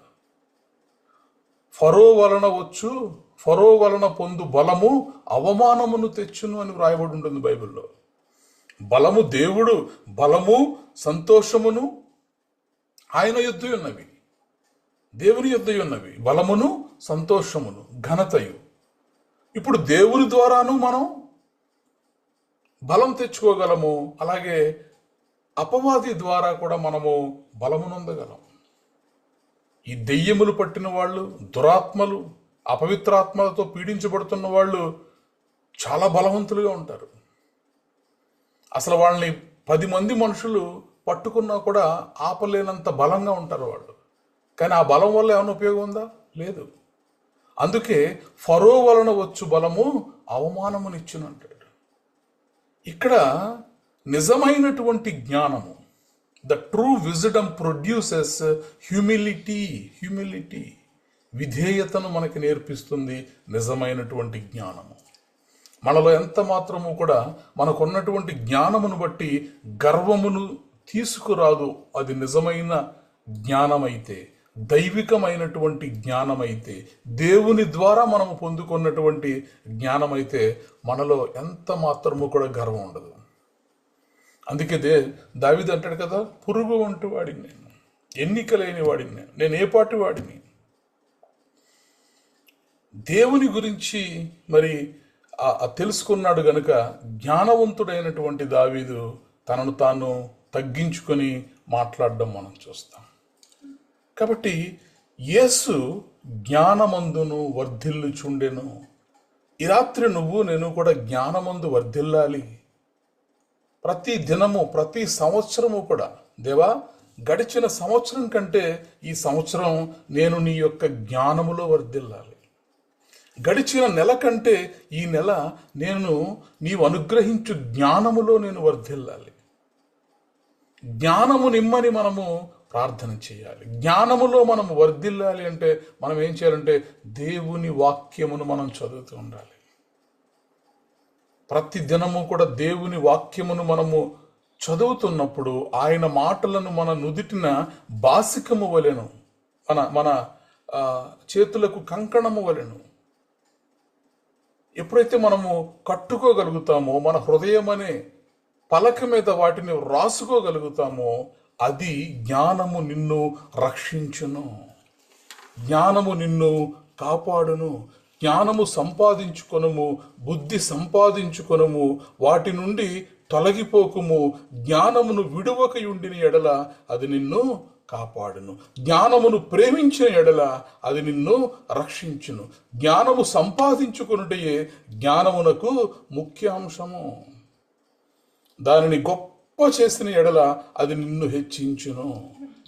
ఫరో వలన పొందు బలము అవమానమును తెచ్చును అని వ్రాయబడి ఉంటుంది బైబిల్లో. బలము దేవుడు, బలము సంతోషమును ఆయన యుద్ధ ఉన్నవి, దేవుని యుద్ధ ఉన్నవి, బలమును సంతోషమును ఘనతయు. ఇప్పుడు దేవుని ద్వారాను మనం బలం తెచ్చుకోగలము, అలాగే అపవాది ద్వారా కూడా మనము బలమునొందగలం. ఈ దెయ్యములు పట్టిన వాళ్ళు, దురాత్మలు, అపవిత్రాత్మలతో పీడించబడుతున్న వాళ్ళు చాలా బలవంతులుగా ఉంటారు. అసలు వాళ్ళని 10 మంది మనుషులు పట్టుకున్నా కూడా ఆపలేనంత బలంగా ఉంటారు వాళ్ళు. కానీ ఆ బలం వల్ల ఏమైనా ఉపయోగం ఉందా? లేదు. అందుకే ఫరో వలన వచ్చు బలము అవమానమునిచ్చును అంటాడు. ఇక్కడ నిజమైనటువంటి జ్ఞానము, the true wisdom produces humility, విధేయతను మనకి నేర్పిస్తుంది నిజమైనటువంటి జ్ఞానము. మనలో ఎంత మాత్రము కూడా మనకున్నటువంటి జ్ఞానమును బట్టి గర్వమును తీసుకురాదు. అది నిజమైన జ్ఞానమైతే, దైవికమైనటువంటి జ్ఞానమైతే, దేవుని ద్వారా మనము పొందుకున్నటువంటి జ్ఞానమైతే మనలో ఎంత మాత్రము కూడా గర్వం ఉండదు. అందుకే దావీదు అంటాడు కదా, పురుగు వంటి వాడిని నేను, ఎన్నిక లేని వాడిని నేను ఏ పాటి వాడిని. దేవుని గురించి మరి తెలుసుకున్నాడు గనుక జ్ఞానవంతుడైనటువంటి దావీదు తనను తాను తగ్గించుకొని మాట్లాడడం మనం చూస్తాం. కాబట్టి యేసు జ్ఞానమందును వర్ధిల్లుచుండెను. ఈ రాత్రి నువ్వు నేను కూడా జ్ఞానమందు వర్ధిల్లాలి. ప్రతి దినము, ప్రతి సంవత్సరము కూడా, దేవా గడిచిన సంవత్సరం కంటే ఈ సంవత్సరం నేను నీ యొక్క జ్ఞానములో వర్ధిల్లాలి. గడిచిన నెల కంటే ఈ నెల నేను నీవు అనుగ్రహించు జ్ఞానములో నేను వర్ధిల్లాలి. జ్ఞానము నిమ్మని మనము ప్రార్థన చేయాలి. జ్ఞానములో మనము వర్ధిల్లాలి అంటే మనం ఏం చేయాలంటే దేవుని వాక్యమును మనం చదువుతూ ఉండాలి. ప్రతి దినము కూడా దేవుని వాక్యమును మనము చదువుతున్నప్పుడు ఆయన మాటలను మన నుదిటిన బాసికము వలెను, మన చేతులకు కంకణము వలెను ఎప్పుడైతే మనము కట్టుకోగలుగుతామో, మన హృదయం అనే పలక మీద వాటిని రాసుకోగలుగుతామో, అది జ్ఞానము నిన్ను రక్షించును, జ్ఞానము నిన్ను కాపాడును. జ్ఞానము సంపాదించుకొనము, బుద్ధి సంపాదించుకొనము, వాటి నుండి తొలగిపోకుము. జ్ఞానమును విడువకయుండిన ఎడల అది నిన్ను కాపాడును. జ్ఞానమును ప్రేమించిన ఎడల అది నిన్ను రక్షించును. జ్ఞానము సంపాదించుకొనుటయే జ్ఞానమునకు ముఖ్యాంశము. దానిని గొప్ప చేసిన ఎడల అది నిన్ను హెచ్చించును.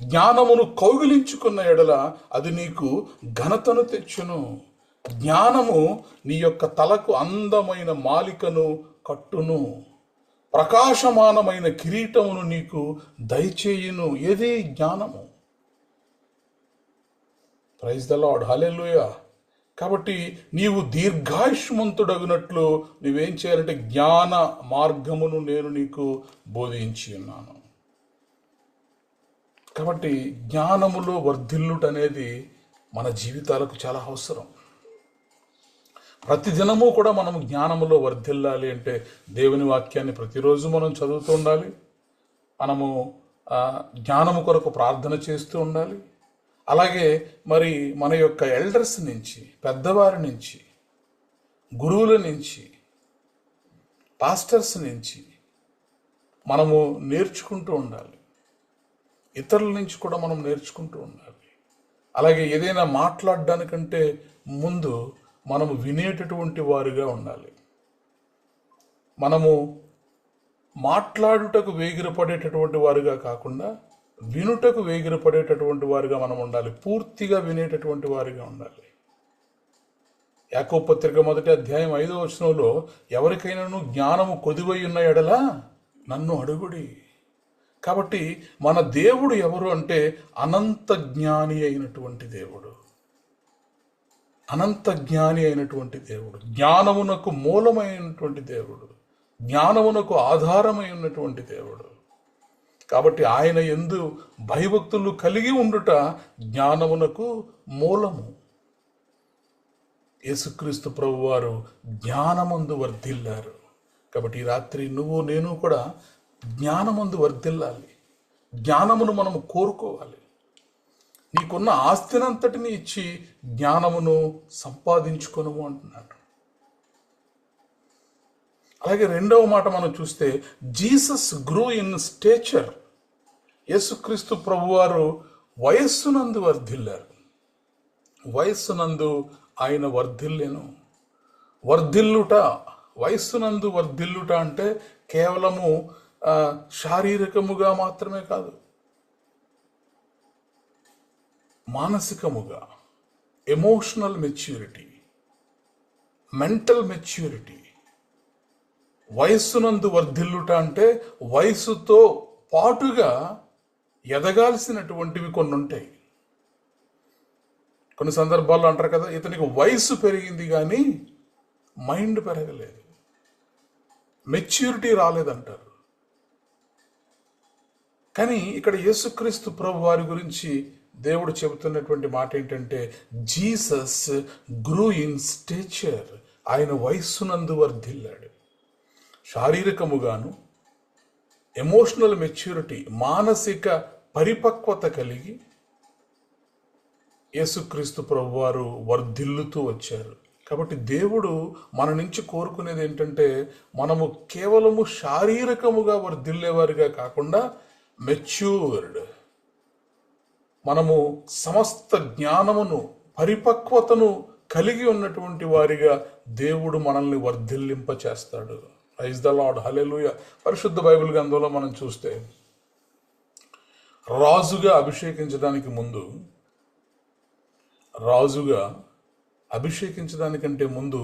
జ్ఞానమును కౌగిలించుకున్న ఎడల అది నీకు ఘనతను తెచ్చును. జ్ఞానము నీ యొక్క తలకు అందమైన మాలికను కట్టును, ప్రకాశమానమైన కిరీటమును నీకు దయచేయును. ఏదే జ్ఞానము. ప్రైజ్ ద లార్డ్, హల్లెలూయా. కాబట్టి నీవు దీర్ఘాయుష్మంతుడగునట్లు నువ్వేం చేయాలంటే జ్ఞాన మార్గమును నేను నీకు బోధించి ఉన్నాను. కాబట్టి జ్ఞానములో వర్ధిల్లుట అనేది మన జీవితాలకు చాలా అవసరం. ప్రతిదినము కూడా మనము జ్ఞానములో వర్ధిల్లాలి అంటే దేవుని వాక్యాన్ని ప్రతిరోజు మనం చదువుతూ ఉండాలి. మనము జ్ఞానము కొరకు ప్రార్థన చేస్తూ ఉండాలి. అలాగే మరి మన యొక్క ఎల్డర్స్ నుంచి, పెద్దవారి నుంచి, గురువుల నుంచి, పాస్టర్స్ నుంచి మనము నేర్చుకుంటూ ఉండాలి. ఇతరుల నుంచి కూడా మనం నేర్చుకుంటూ ఉండాలి. అలాగే ఏదైనా మాట్లాడడానికంటే ముందు మనము వినేటటువంటి వారుగా ఉండాలి. మనము మాట్లాడుటకు వేగిరపడేటటువంటి వారుగా కాకుండా వినుటకు వేగిరపడేటటువంటి వారుగా మనం ఉండాలి. పూర్తిగా వినేటటువంటి వారుగా ఉండాలి. యాకోబు పత్రిక 1వ అధ్యాయం 5వ వచనంలో ఎవరికైనాను జ్ఞానము కొదువై ఉన్న ఎడల నన్ను అడుగుడి. కాబట్టి మన దేవుడు ఎవరు అంటే అనంత జ్ఞాని అయినటువంటి దేవుడు. అనంత జ్ఞాని అయినటువంటి దేవుడు, జ్ఞానమునకు మూలమైనటువంటి దేవుడు, జ్ఞానమునకు ఆధారమైనటువంటి దేవుడు. కాబట్టి ఆయన యందు భయభక్తులు కలిగి ఉండుట జ్ఞానమునకు మూలము. యేసుక్రీస్తు ప్రభువారు జ్ఞానమందు వర్ధిల్లారు. కాబట్టి ఈ రాత్రి నువ్వు నేను కూడా జ్ఞానమందు వర్ధిల్లాలి. జ్ఞానమును మనము కోరుకోవాలి. నీకున్న ఆస్తినంతటిని ఇచ్చి జ్ఞానమును సంపాదించుకొను అంటున్నాడు. అలాగే రెండవ మాట మనం చూస్తే జీసస్ గ్రూ ఇన్ స్టేచర్. యేసుక్రీస్తు ప్రభువారు వయస్సునందు వర్ధిల్లారు. వయస్సునందు ఆయన వర్ధిల్లేను. వర్ధిల్లుట, వయస్సునందు వర్ధిల్లుట అంటే కేవలము శారీరకముగా మాత్రమే కాదు, మానసికముగా, ఎమోషనల్ మెచ్యూరిటీ, మెంటల్ మెచ్యూరిటీ. వయస్సునందు వర్ధిల్లుట అంటే వయస్సుతో పాటుగా ఎదగాల్సినటువంటివి కొన్ని ఉంటాయి. కొన్ని సందర్భాల్లో అంటారు కదా, ఇతనికి వయస్సు పెరిగింది కానీ మైండ్ పెరగలేదు. మెచ్యూరిటీ రాలేదంటారు. కానీ ఇక్కడ యేసుక్రీస్తు ప్రభు వారి గురించి దేవుడు చెబుతున్నటువంటి మాట ఏంటంటే, జీసస్ గ్రూ ఇన్ స్టేచర్. ఆయన వయస్సునందు వర్ధిల్లాడు. శారీరకముగాను, ఎమోషనల్ మెచ్యూరిటీ, మానసిక పరిపక్వత కలిగి యేసుక్రీస్తు ప్రభు వారు వర్ధిల్లుతూ వచ్చారు. కాబట్టి దేవుడు మన నుంచి కోరుకునేది ఏంటంటే, మనము కేవలము శారీరకముగా వర్ధిల్లేవారిగా కాకుండా మెచ్యూర్డ్, మనము సమస్త జ్ఞానమును, పరిపక్వతను కలిగి ఉన్నటువంటి వారిగా దేవుడు మనల్ని వర్ధిల్లింప చేస్తాడు. ప్రైజ్ ద లార్డ్, హల్లెలూయా. పరిశుద్ధ బైబిల్ గ్రంథంలో మనం చూస్తే, రాజుగా అభిషేకించడానికంటే ముందు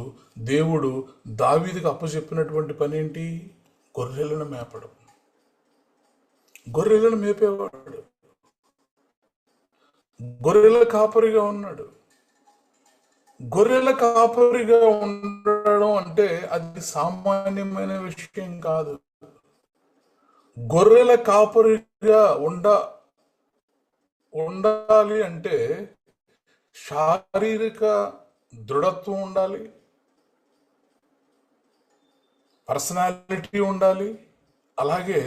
దేవుడు దావీదుకు అప్పచెప్పినటువంటి పని ఏంటి? గొర్రెలను మేపడం. గొర్రెలను మేపేవాడు, గొర్రెల కాపరిగా ఉన్నాడు. గొర్రెల కాపరిగా ఉండడం అంటే అది సామాన్యమైన విషయం కాదు. గొర్రెల కాపరిగా ఉండాలి అంటే శారీరక దృఢత్వం ఉండాలి, పర్సనాలిటీ ఉండాలి, అలాగే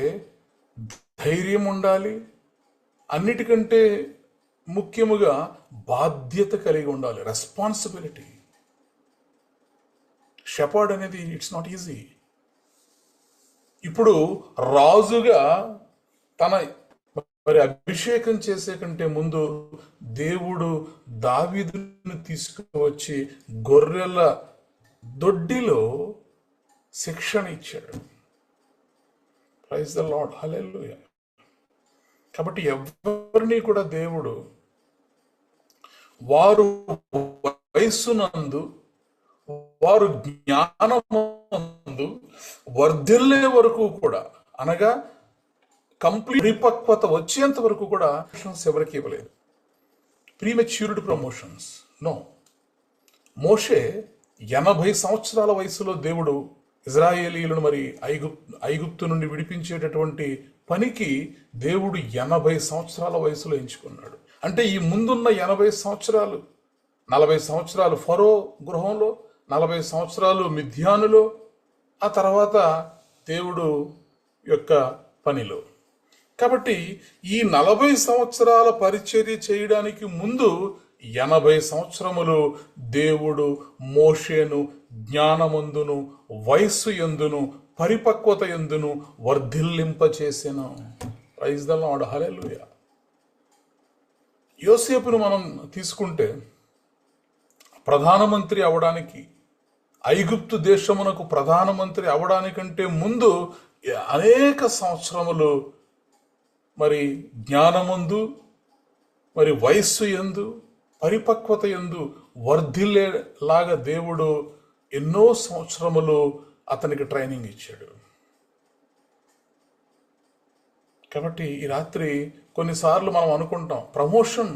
ధైర్యం ఉండాలి. అన్నిటికంటే ముఖ్యముగా బాధ్యత కలిగి ఉండాలి, రెస్పాన్సిబిలిటీ. షెపర్డ్ అనేది ఇట్స్ నాట్ ఈజీ. ఇప్పుడు రాజుగా మరి అభిషేకం చేసే కంటే ముందు దేవుడు దావీదును తీసుకువచ్చి గొర్రెల దొడ్డిలో శిక్షణ ఇచ్చాడు. ప్రైజ్ ద లార్డ్, హల్లెలూయా. కాబట్టి ఎవరిని కూడా దేవుడు వారు వయస్సునందు, వారు జ్ఞానమందు వర్ధిల్లే వరకు కూడా, అనగా కంప్లీట్ పరిపక్వత వచ్చేంత వరకు కూడా ప్రమోషన్స్ ఎవరికి ఇవ్వలేదు. Premature promotions no. మోషే 80 సంవత్సరాల వయసులో దేవుడు ఇజ్రాయేలీలను మరి ఐగుప్తు నుండి విడిపించేటటువంటి పనికి దేవుడు 80 సంవత్సరాల వయసులో ఎంచుకున్నాడు. అంటే ఈ ముందున్న 80 సంవత్సరాలు, 40 సంవత్సరాలు ఫరో గృహంలో, 40 సంవత్సరాలు మిథ్యానులో, ఆ తర్వాత దేవుడు యొక్క పనిలో. కాబట్టి ఈ 40 సంవత్సరాల పరిచర్య చేయడానికి ముందు 80 సంవత్సరములు దేవుడు మోషేను జ్ఞానమందును, వయస్సు యందును, పరిపక్వత యందును వర్ధిల్లింప చేసెను. ప్రైజ్ ద లార్డ్, హల్లెలూయా. యోసేపును మనం తీసుకుంటే, ప్రధానమంత్రి అవడానికి, ఐగుప్తు దేశమునకు ప్రధానమంత్రి అవడానికంటే ముందు అనేక సంవత్సరములు మరి జ్ఞానమందు, మరి వయస్సు యందు, పరిపక్వత యందు వర్ధిల్లేలాగా దేవుడు ఎన్నో సంవత్సరములు అతనికి ట్రైనింగ్ ఇచ్చాడు. కాబట్టి ఈ రాత్రి కొన్నిసార్లు మనం అనుకుంటాం, ప్రమోషన్,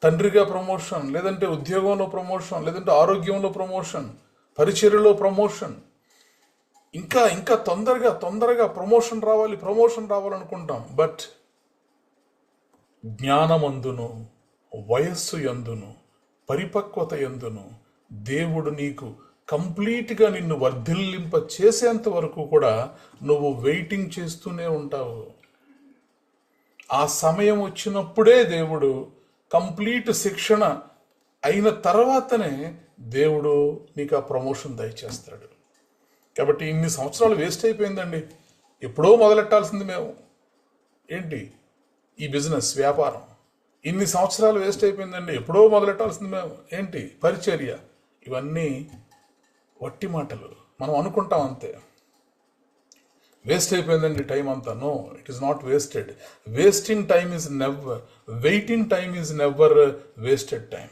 తండ్రిగా ప్రమోషన్, లేదంటే ఉద్యోగంలో ప్రమోషన్, లేదంటే ఆరోగ్యంలో ప్రమోషన్, పరిచర్యలో ప్రమోషన్, ఇంకా తొందరగా ప్రమోషన్ రావాలనుకుంటాం. బట్ జ్ఞానమందును, వయస్సు యందును, పరిపక్వత యందును దేవుడు నీకు కంప్లీట్గా నిన్ను వర్ధిల్లింప చేసేంత వరకు కూడా నువ్వు వెయిటింగ్ చేస్తూనే ఉంటావు. ఆ సమయం వచ్చినప్పుడే దేవుడు కంప్లీట్ శిక్షణ అయిన తర్వాతనే దేవుడు నీకు ఆ ప్రమోషన్ దయచేస్తాడు. కాబట్టి ఇన్ని సంవత్సరాలు వేస్ట్ అయిపోయిందండి. ఎప్పుడో మొదలెట్టాల్సింది మేము, ఏంటి ఈ బిజినెస్, వ్యాపారం. ఇన్ని సంవత్సరాలు వేస్ట్ అయిపోయిందండి, ఎప్పుడో మొదలెట్టాల్సింది మేము, ఏంటి పరిచర్య. ఇవన్నీ వట్టి మాటలు, మనం అనుకుంటాం అంతే. వేస్ట్ అయిపోయిందండి టైం అంతా. No, it is not wasted. Wasting time is never, waiting time is never wasted time.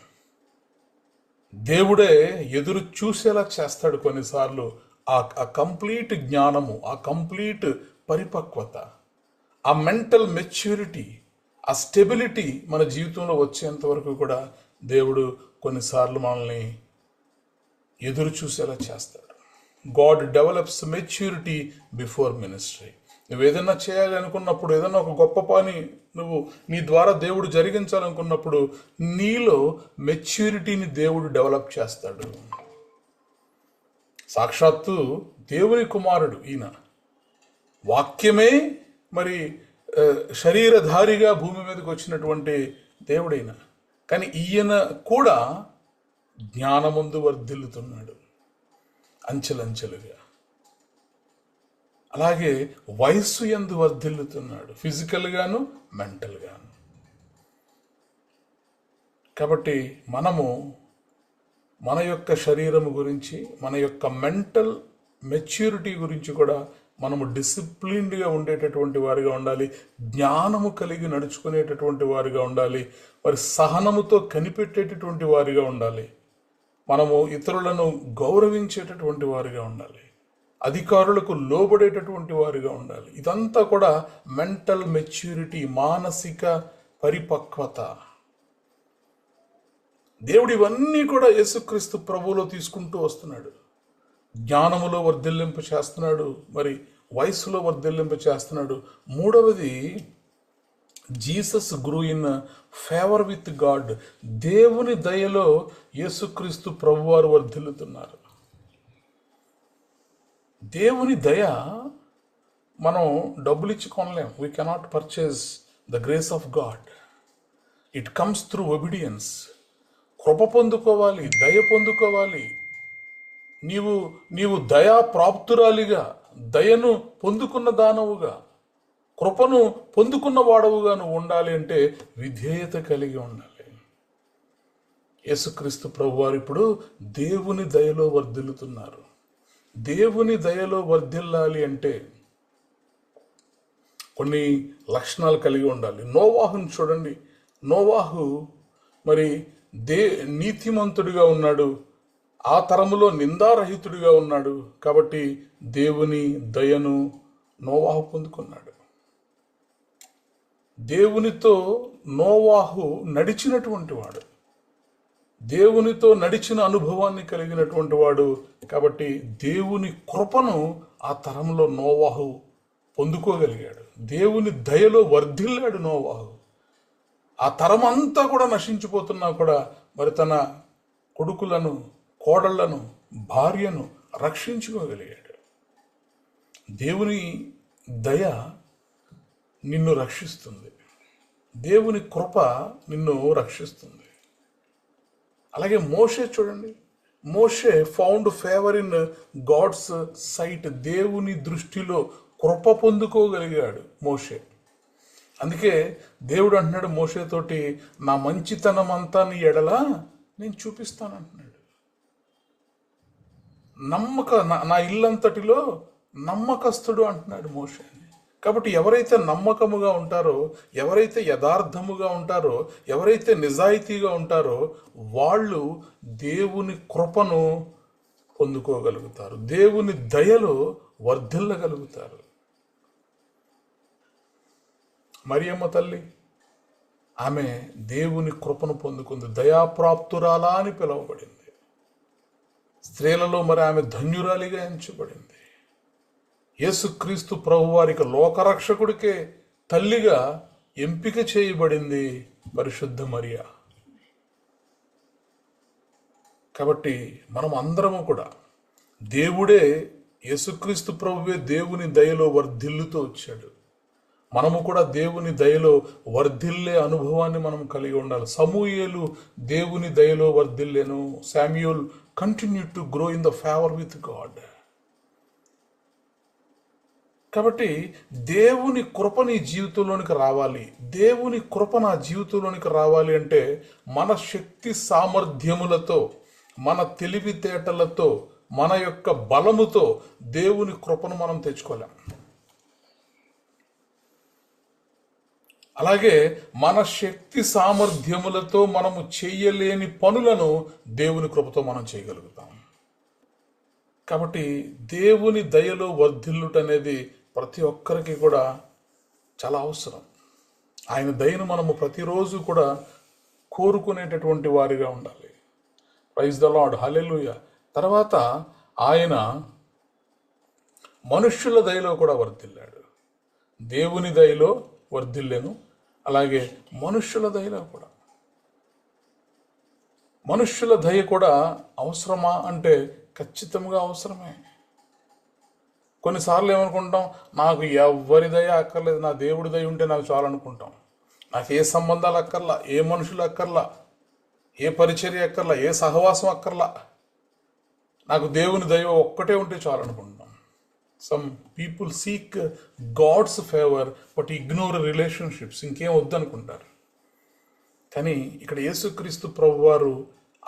దేవుడే ఎదురు చూసేలా చేస్తాడు కొన్నిసార్లు. ఆ కంప్లీట్ జ్ఞానము, ఆ కంప్లీట్ పరిపక్వత, ఆ మెంటల్ మెచ్యూరిటీ, ఆ స్టెబిలిటీ మన జీవితంలో వచ్చేంత వరకు కూడా దేవుడు కొన్నిసార్లు మనల్ని ఎదురు చూసేలా చేస్తాడు. God develops maturity before ministry. నువ్వు ఏదైనా చేయాలి అనుకున్నప్పుడు, ఏదైనా ఒక గొప్ప పని నువ్వు నీ ద్వారా దేవుడు జరిగించాలనుకున్నప్పుడు నీలో మెచ్యూరిటీని దేవుడు డెవలప్ చేస్తాడు. సాక్షాత్తు దేవుని కుమారుడు ఈయన, వాక్యమే మరి శరీరధారిగా భూమి మీదకి వచ్చినటువంటి దేవుడైన, కానీ ఈయన కూడా జ్ఞానమందు వర్ధిల్లుతున్నాడు అంచెలంచెలుగా. అలాగే వయస్సు యందు వర్ధిల్లుతున్నాడు, ఫిజికల్గాను మెంటల్గాను. కాబట్టి మనము మన యొక్క శరీరము గురించి, మన యొక్క మెంటల్ మెచ్యూరిటీ గురించి కూడా మనము డిసిప్లిన్డ్గా ఉండేటటువంటి వారిగా ఉండాలి, జ్ఞానము కలిగి నడుచుకునేటటువంటి వారిగా ఉండాలి, మరి సహనముతో కనిపెట్టేటటువంటి వారిగా ఉండాలి, మనము ఇతరులను గౌరవించేటటువంటి వారిగా ఉండాలి, అధికారులకు లోబడేటటువంటి వారిగా ఉండాలి. ఇదంతా కూడా మెంటల్ మెచ్యూరిటీ, మానసిక పరిపక్వత. దేవుడు ఇవన్నీ కూడా యేసుక్రీస్తు ప్రభువులో తీసుకుంటూ వస్తున్నాడు. జ్ఞానములో వర్ధిల్లింప చేస్తున్నాడు, మరి వయసులో వర్ధిల్లింప చేస్తున్నాడు. మూడవది, Jesus grew in favour with God. దేవుని దయలో యేసుక్రీస్తు ప్రభువారు వర్ధిల్లుతున్నారు. దేవుని దయ మనం డబ్బులు ఇచ్చి కొనలేం. We cannot purchase the grace of God. It comes through obedience. కృప పొందుకోవాలి, దయ పొందుకోవాలి. నీవు దయా ప్రాప్తురాలిగా, దయను పొందుకున్న దానవుగా, కృపను పొందుకున్న వాడవుగా నువ్వు ఉండాలి అంటే విధేయత కలిగి ఉండాలి. యేసుక్రీస్తు ప్రభువారు ఇప్పుడు దేవుని దయలో వర్ధిల్లుతున్నారు. దేవుని దయలో వర్ధిల్లాలి అంటే కొన్ని లక్షణాలు కలిగి ఉండాలి. నోవాహుని చూడండి. నోవాహు మరి నీతిమంతుడిగా ఉన్నాడు, ఆ తరములో నిందారహితుడిగా ఉన్నాడు. కాబట్టి దేవుని దయను నోవాహు పొందుకున్నాడు. దేవునితో నోవాహు నడిచినటువంటి వాడు, దేవునితో నడిచిన అనుభవాన్ని కలిగినటువంటి వాడు. కాబట్టి దేవుని కృపను ఆ తరంలో నోవాహు పొందుకోగలిగాడు. దేవుని దయలో వర్ధిల్లాడు నోవాహు. ఆ తరం అంతా కూడా నశించిపోతున్నా కూడా మరి తన కొడుకులను, కోడళ్లను, భార్యను రక్షించుకోగలిగాడు. దేవుని దయ నిన్ను రక్షిస్తుంది, దేవుని కృప నిన్ను రక్షిస్తుంది. అలాగే మోషే చూడండి. మోషే found favour in God's sight. దేవుని దృష్టిలో కృప పొందుకోగలిగాడు మోషే. అందుకే దేవుడు అంటున్నాడు మోషేతోటి, నా మంచితనం అంతా నీ ఎడల నేను చూపిస్తాను అంటున్నాడు. నా ఇల్లంతటిలో నమ్మకస్తుడు అంటున్నాడు మోషే. కాబట్టి ఎవరైతే నమ్మకముగా ఉంటారో, ఎవరైతే యథార్థముగా ఉంటారో, ఎవరైతే నిజాయితీగా ఉంటారో వాళ్ళు దేవుని కృపను పొందుకోగలుగుతారు, దేవుని దయలో వర్ధిల్లగలుగుతారు. మరియమ్మ తల్లి, ఆమె దేవుని కృపను పొందుకుంది, దయాప్రాప్తురాలా అని పిలువబడింది. స్త్రీలలో మరి ఆమె ధన్యురాలిగా ఎంచబడింది. యేసుక్రీస్తు ప్రభువారికి లోకరక్షకుడికే తల్లిగా ఎంపిక చేయబడింది పరిశుద్ధ మరియా. కాబట్టి మనం అందరము కూడా దేవుడే, యేసుక్రీస్తు ప్రభువే దేవుని దయలో వర్ధిల్లుతూ వచ్చాడు. మనము కూడా దేవుని దయలో వర్ధిల్లే అనుభవాన్ని మనం కలిగి ఉండాలి. సమూయేలు దేవుని దయలో వర్ధిల్లేను. Samuel continue to grow in the favour with God. కాబట్టి దేవుని కృప నీ జీవితంలోనికి రావాలి. దేవుని కృప నా జీవితంలోనికి రావాలి అంటే మన శక్తి సామర్థ్యములతో, మన తెలివితేటలతో, మన యొక్క బలముతో దేవుని కృపను మనం తెచ్చుకోలేం. అలాగే మన శక్తి సామర్థ్యములతో మనము చేయలేని పనులను దేవుని కృపతో మనం చేయగలుగుతాం. కాబట్టి దేవుని దయలో వర్ధిల్లుట అనేది ప్రతి ఒక్కరికి కూడా చాలా అవసరం. ఆయన దయను మనము ప్రతిరోజు కూడా కోరుకునేటటువంటి వారిగా ఉండాలి. ప్రైజ్ ద లార్డ్, హల్లెలూయా. తర్వాత ఆయన మనుష్యుల దయలో కూడా వర్ధిల్లాడు. దేవుని దయలో వర్ధిల్లేను, అలాగే మనుష్యుల దయలో కూడా. మనుష్యుల దయ కూడా అవసరమా అంటే ఖచ్చితంగా అవసరమే. కొన్నిసార్లు ఏమనుకుంటాం, నాకు ఎవరి దయ అక్కర్లేదు, నా దేవుడి దయ ఉంటే నాకు చాలు అనుకుంటాం. నాకు ఏ సంబంధాలు అక్కర్లా, ఏ మనుషులు అక్కర్లా, ఏ పరిచర్య అక్కర్లా, ఏ సహవాసం అక్కర్లా, నాకు దేవుని దయ ఒక్కటే ఉంటే చాలు అనుకుంటాం. Some people seek God's favour but ignore relationships, ఇంకేం వద్దనుకుంటారు. కానీ ఇక్కడ యేసుక్రీస్తు ప్రభువారు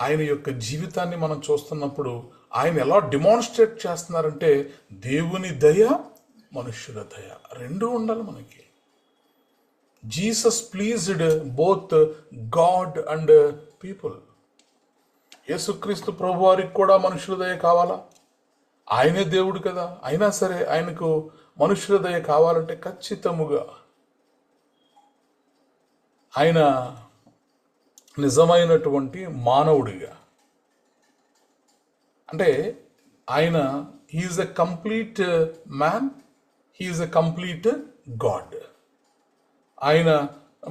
ఆయన యొక్క జీవితాన్ని మనం చూస్తున్నప్పుడు ఆయన ఎలా డిమాన్స్ట్రేట్ చేస్తున్నారంటే దేవుని దయ, మనుష్యుల దయ రెండూ ఉండాలి మనకి. Jesus pleased both God and people. యేసుక్రీస్తు ప్రభువారికి కూడా మనుషుల దయ కావాలా? ఆయనే దేవుడు కదా, అయినా సరే ఆయనకు మనుషుల దయ కావాలంటే ఖచ్చితముగా ఆయన నిజమైనటువంటి మానవుడిగా, అంటే ఆయన he's a complete man, he's a complete God. ఆయన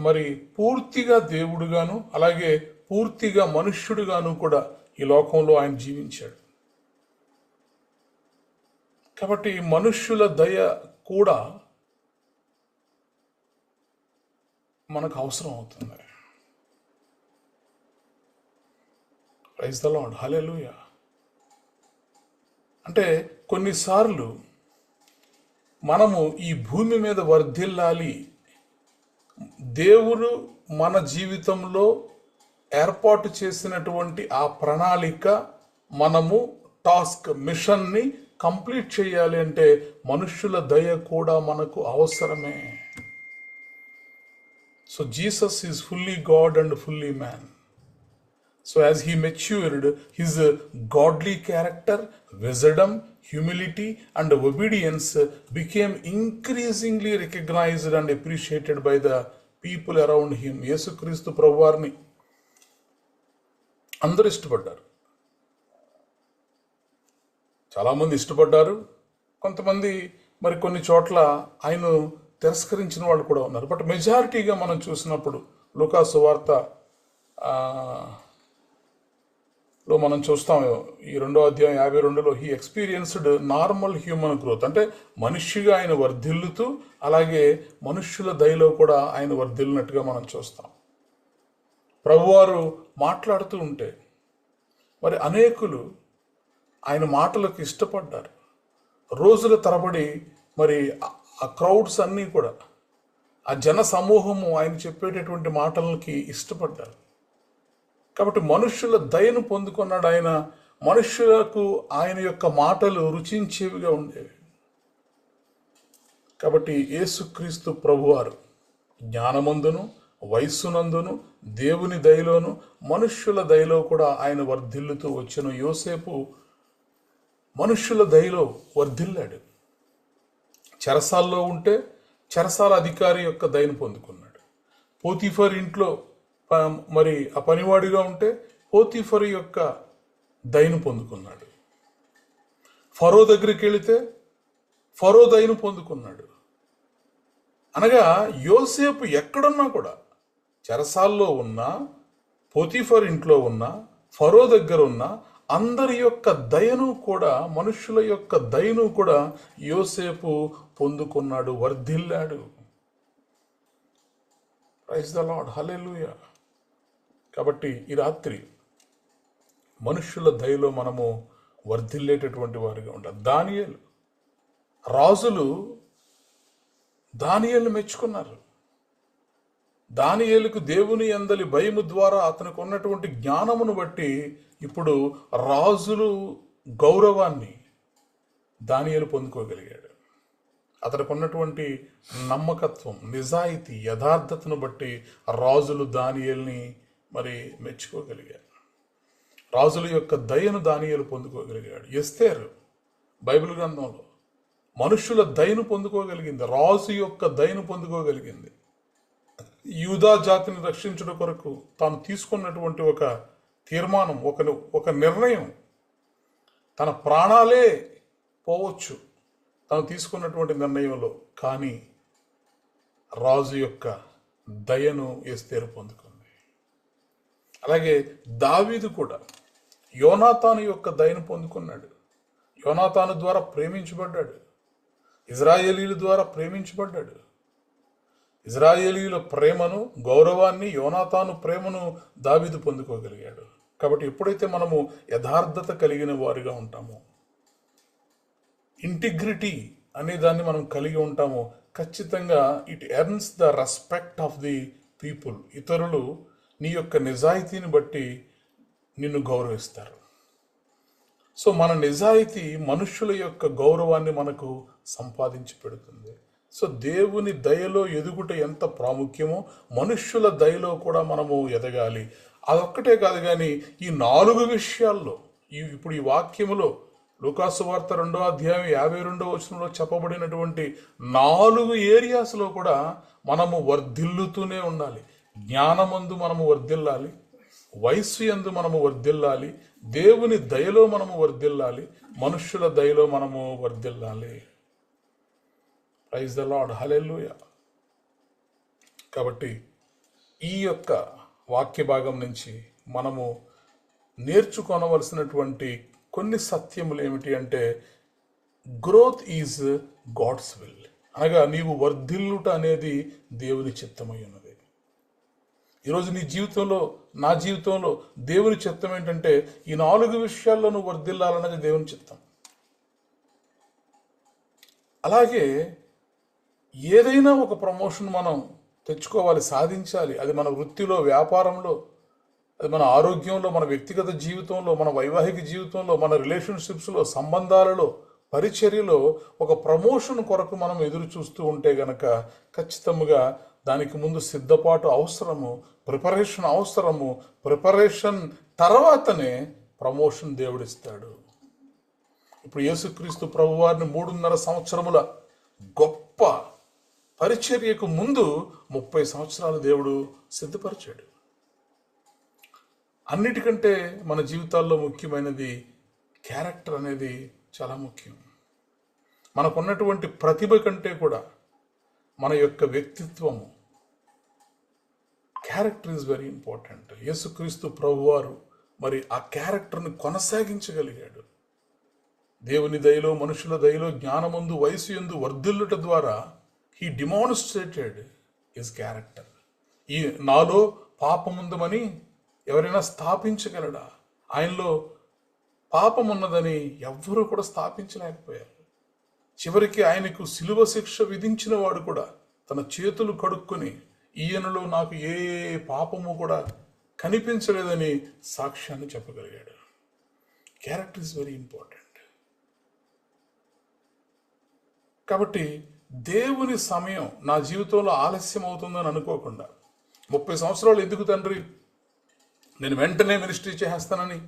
మరి పూర్తిగా దేవుడుగాను అలాగే పూర్తిగా మనుష్యుడుగాను కూడా ఈ లోకంలో ఆయన జీవించాడు. కాబట్టి మనుష్యుల దయ కూడా మనకు అవసరం అవుతుంది. ప్రైజ్ ద లార్డ్, హల్లెలూయా. అంటే కొన్నిసార్లు మనము ఈ భూమి మీద వర్ధిల్లాలి, దేవుడు మన జీవితంలో ఏర్పాటు చేసినటువంటి ఆ ప్రణాళిక, మనము టాస్క్ మిషన్ని కంప్లీట్ చేయాలి అంటే మనుష్యుల దయ కూడా మనకు అవసరమే. So Jesus is fully God and fully man. So as he matured, his godly character, wisdom, humility and obedience became increasingly recognized and appreciated by the people around him. యేసుక్రీస్తు ప్రభువారిని అందరూ ఇష్టపడ్డారు. చాలామంది ఇష్టపడ్డారు, కొంతమంది మరి కొన్ని చోట్ల ఆయన తిరస్కరించిన వాళ్ళు కూడా ఉన్నారు. బట్ మెజారిటీగా మనం చూసినప్పుడు లూకా సువార్త లో మనం చూస్తాం, ఈ 2వ అధ్యాయం 52లో he experienced normal human growth, అంటే మనిషిగా ఆయన వర్ధిల్లుతూ అలాగే మనుష్యుల దయలో కూడా ఆయన వర్ధిల్లినట్టుగా మనం చూస్తాం. ప్రభువారు మాట్లాడుతూ ఉంటే మరి అనేకులు ఆయన మాటలకు ఇష్టపడ్డారు. రోజుల తరబడి మరి ఆ క్రౌడ్స్ అన్నీ కూడా, ఆ జన సమూహము ఆయన చెప్పేటటువంటి మాటలకి ఇష్టపడ్డారు. కాబట్టి మనుష్యుల దయను పొందుకున్నాడు ఆయన. మనుష్యులకు ఆయన యొక్క మాటలు రుచించేవిగా ఉండేవి. కాబట్టి యేసుక్రీస్తు ప్రభువారు జ్ఞానమందును వయస్సునందును దేవుని దయలోను మనుష్యుల దయలో కూడా ఆయన వర్ధిల్లుతూ వచ్చెను. యోసేపు మనుష్యుల దయలో వర్ధిల్లాడు. చెరసాల్లో ఉంటే చెరసాల అధికారి యొక్క దయను పొందుకున్నాడు. పోతీఫర్ ఇంట్లో మరి ఆ పనివాడిగా ఉంటే పోతీఫర్ యొక్క దయను పొందుకున్నాడు. ఫరో దగ్గరికి వెళితే ఫరో దయను పొందుకున్నాడు. అనగా యోసేపు ఎక్కడున్నా కూడా, చెరసాల్లో ఉన్నా, పోతీఫర్ ఇంట్లో ఉన్నా, ఫరో దగ్గర ఉన్నా, అందరి యొక్క దయను కూడా, మనుషుల యొక్క దయను కూడా యోసేపు పొందుకున్నాడు, వర్ధిల్లాడు. ప్రైజ్ ద లార్డ్, హల్లెలూయా. కాబట్టి ఈ రాత్రి మనుష్యుల దయలో మనము వర్ధిల్లేటటువంటి వారిగా ఉండాలి. దానియేలు, రాజులు దానియేలును మెచ్చుకున్నారు. దానియేలుకు దేవుని యందలి భయము ద్వారా అతనికి ఉన్నటువంటి జ్ఞానమును బట్టి ఇప్పుడు రాజులు గౌరవాన్ని దానియేలు పొందుకోగలిగాడు. అతనికి ఉన్నటువంటి నమ్మకత్వం, నిజాయితీ, యథార్థతను బట్టి రాజులు దానియేలుని మరి మెచ్చుకోగలిగారు. రాజుల యొక్క దయను దానియేలు పొందుకోగలిగాడు. ఎస్తేరు బైబిల్ గ్రంథంలో మనుషుల దయను పొందుకోగలిగింది, రాజు యొక్క దయను పొందుకోగలిగింది. యూదా జాతిని రక్షించడం కొరకు తాను తీసుకున్నటువంటి ఒక తీర్మానం, ఒక నిర్ణయం, తన ప్రాణాలే పోవచ్చు, తాను తీసుకున్నటువంటి నిర్ణయంలో. కానీ రాజు యొక్క దయను ఎస్తేరు పొందుకుంది. అలాగే దావీదు కూడా యోనాతాను యొక్క దయను పొందుకున్నాడు. యోనాతాను ద్వారా ప్రేమించబడ్డాడు. ఇజ్రాయేలీల ద్వారా ప్రేమించబడ్డాడు. ఇజ్రాయేలీల ప్రేమను, గౌరవాన్ని, యోనాతాను ప్రేమను దావీదు పొందుకోగలిగాడు. కాబట్టి ఎప్పుడైతే మనము యథార్థత కలిగిన వారిగా ఉంటామో, ఇంటిగ్రిటీ అనే దాన్ని మనం కలిగి ఉంటామో, ఖచ్చితంగా it earns the respect of the people. ఇతరులు నీ యొక్క నిజాయితీని బట్టి నిన్ను గౌరవిస్తారు. సో మన నిజాయితీ మనుష్యుల యొక్క గౌరవాన్ని మనకు సంపాదించి పెడుతుంది. సో దేవుని దయలో ఎదుగుట ఎంత ప్రాముఖ్యమో మనుష్యుల దయలో కూడా మనము ఎదగాలి. అదొక్కటే కాదు, కానీ ఈ 4 విషయాల్లో ఇప్పుడు ఈ వాక్యములో లూకాసు వార్త 2వ అధ్యాయం 52వ వచనంలో చెప్పబడినటువంటి 4 ఏరియాస్లో కూడా మనము వర్ధిల్లుతూనే ఉండాలి. జ్ఞానమందు మనము వర్ధిల్లాలి, వయస్సు యందు మనము వర్ధిల్లాలి, దేవుని దయలో మనము వర్ధిల్లాలి, మనుష్యుల దయలో మనము వర్ధిల్లాలి. ప్రైజ్ ద లార్డ్, హల్లెలూయా. కాబట్టి ఈ యొక్క వాక్య భాగం నుంచి మనము నేర్చుకోనవలసినటువంటి కొన్ని సత్యములు ఏమిటి అంటే, గ్రోత్ ఈజ్ గాడ్స్ విల్, అనగా నీవు వర్ధిల్లుట అనేది దేవుని చిత్తమై ఉన్నది. ఈరోజు నీ జీవితంలో, నా జీవితంలో దేవుని చిత్తం ఏంటంటే ఈ 4 విషయాల్లో నువ్వు వర్ధిల్లాలన్నది దేవుని చిత్తం. అలాగే ఏదైనా ఒక ప్రమోషన్ మనం తెచ్చుకోవాలి, సాధించాలి. అది మన వృత్తిలో, వ్యాపారంలో, అది మన ఆరోగ్యంలో, మన వ్యక్తిగత జీవితంలో, మన వైవాహిక జీవితంలో, మన రిలేషన్షిప్స్లో, సంబంధాలలో, పరిచర్యలో ఒక ప్రమోషన్ కొరకు మనం ఎదురు చూస్తూ ఉంటే గనక ఖచ్చితంగా దానికి ముందు సిద్ధపాటు అవసరము, ప్రిపరేషన్ అవసరము. ప్రిపరేషన్ తర్వాతనే ప్రమోషన్ దేవుడిస్తాడు. ఇప్పుడు యేసుక్రీస్తు ప్రభువారిని 3.5 సంవత్సరముల గొప్ప పరిచర్యకు ముందు 30 సంవత్సరాలు దేవుడు సిద్ధపరిచాడు. అన్నిటికంటే మన జీవితాల్లో ముఖ్యమైనది క్యారెక్టర్ అనేది చాలా ముఖ్యం. మనకున్నటువంటి ప్రతిభ కంటే కూడా మన యొక్క వ్యక్తిత్వము, క్యారెక్టర్ ఈజ్ వెరీ ఇంపార్టెంట్. యేసుక్రీస్తు ప్రభువారు మరి ఆ క్యారెక్టర్ని కొనసాగించగలిగాడు. దేవుని దయలో, మనుషుల దయలో, జ్ఞానమందు, వయసు యందు వర్ధిల్లుట ద్వారా హీ డిమాన్స్ట్రేటెడ్ హిస్ క్యారెక్టర్. ఈ నాలో పాపముందమని ఎవరైనా స్థాపించగలడా? ఆయనలో పాపం ఉన్నదని ఎవ్వరూ కూడా స్థాపించలేకపోయారు. చివరికి ఆయనకు శిలువ శిక్ష విధించిన వాడు కూడా తన చేతులు కడుక్కొని ఈయనలో నాకు ఏ పాపము కూడా కనిపించలేదని సాక్ష్యాన్ని చెప్పగలిగాడు. Character is very important. కాబట్టి దేవుని సమయం నా జీవితంలో ఆలస్యం అవుతుందని అనుకోకుండా, 30 సంవత్సరాలు ఎందుకు తండ్రి, నేను వెంటనే మినిస్ట్రీ చేసేస్తానని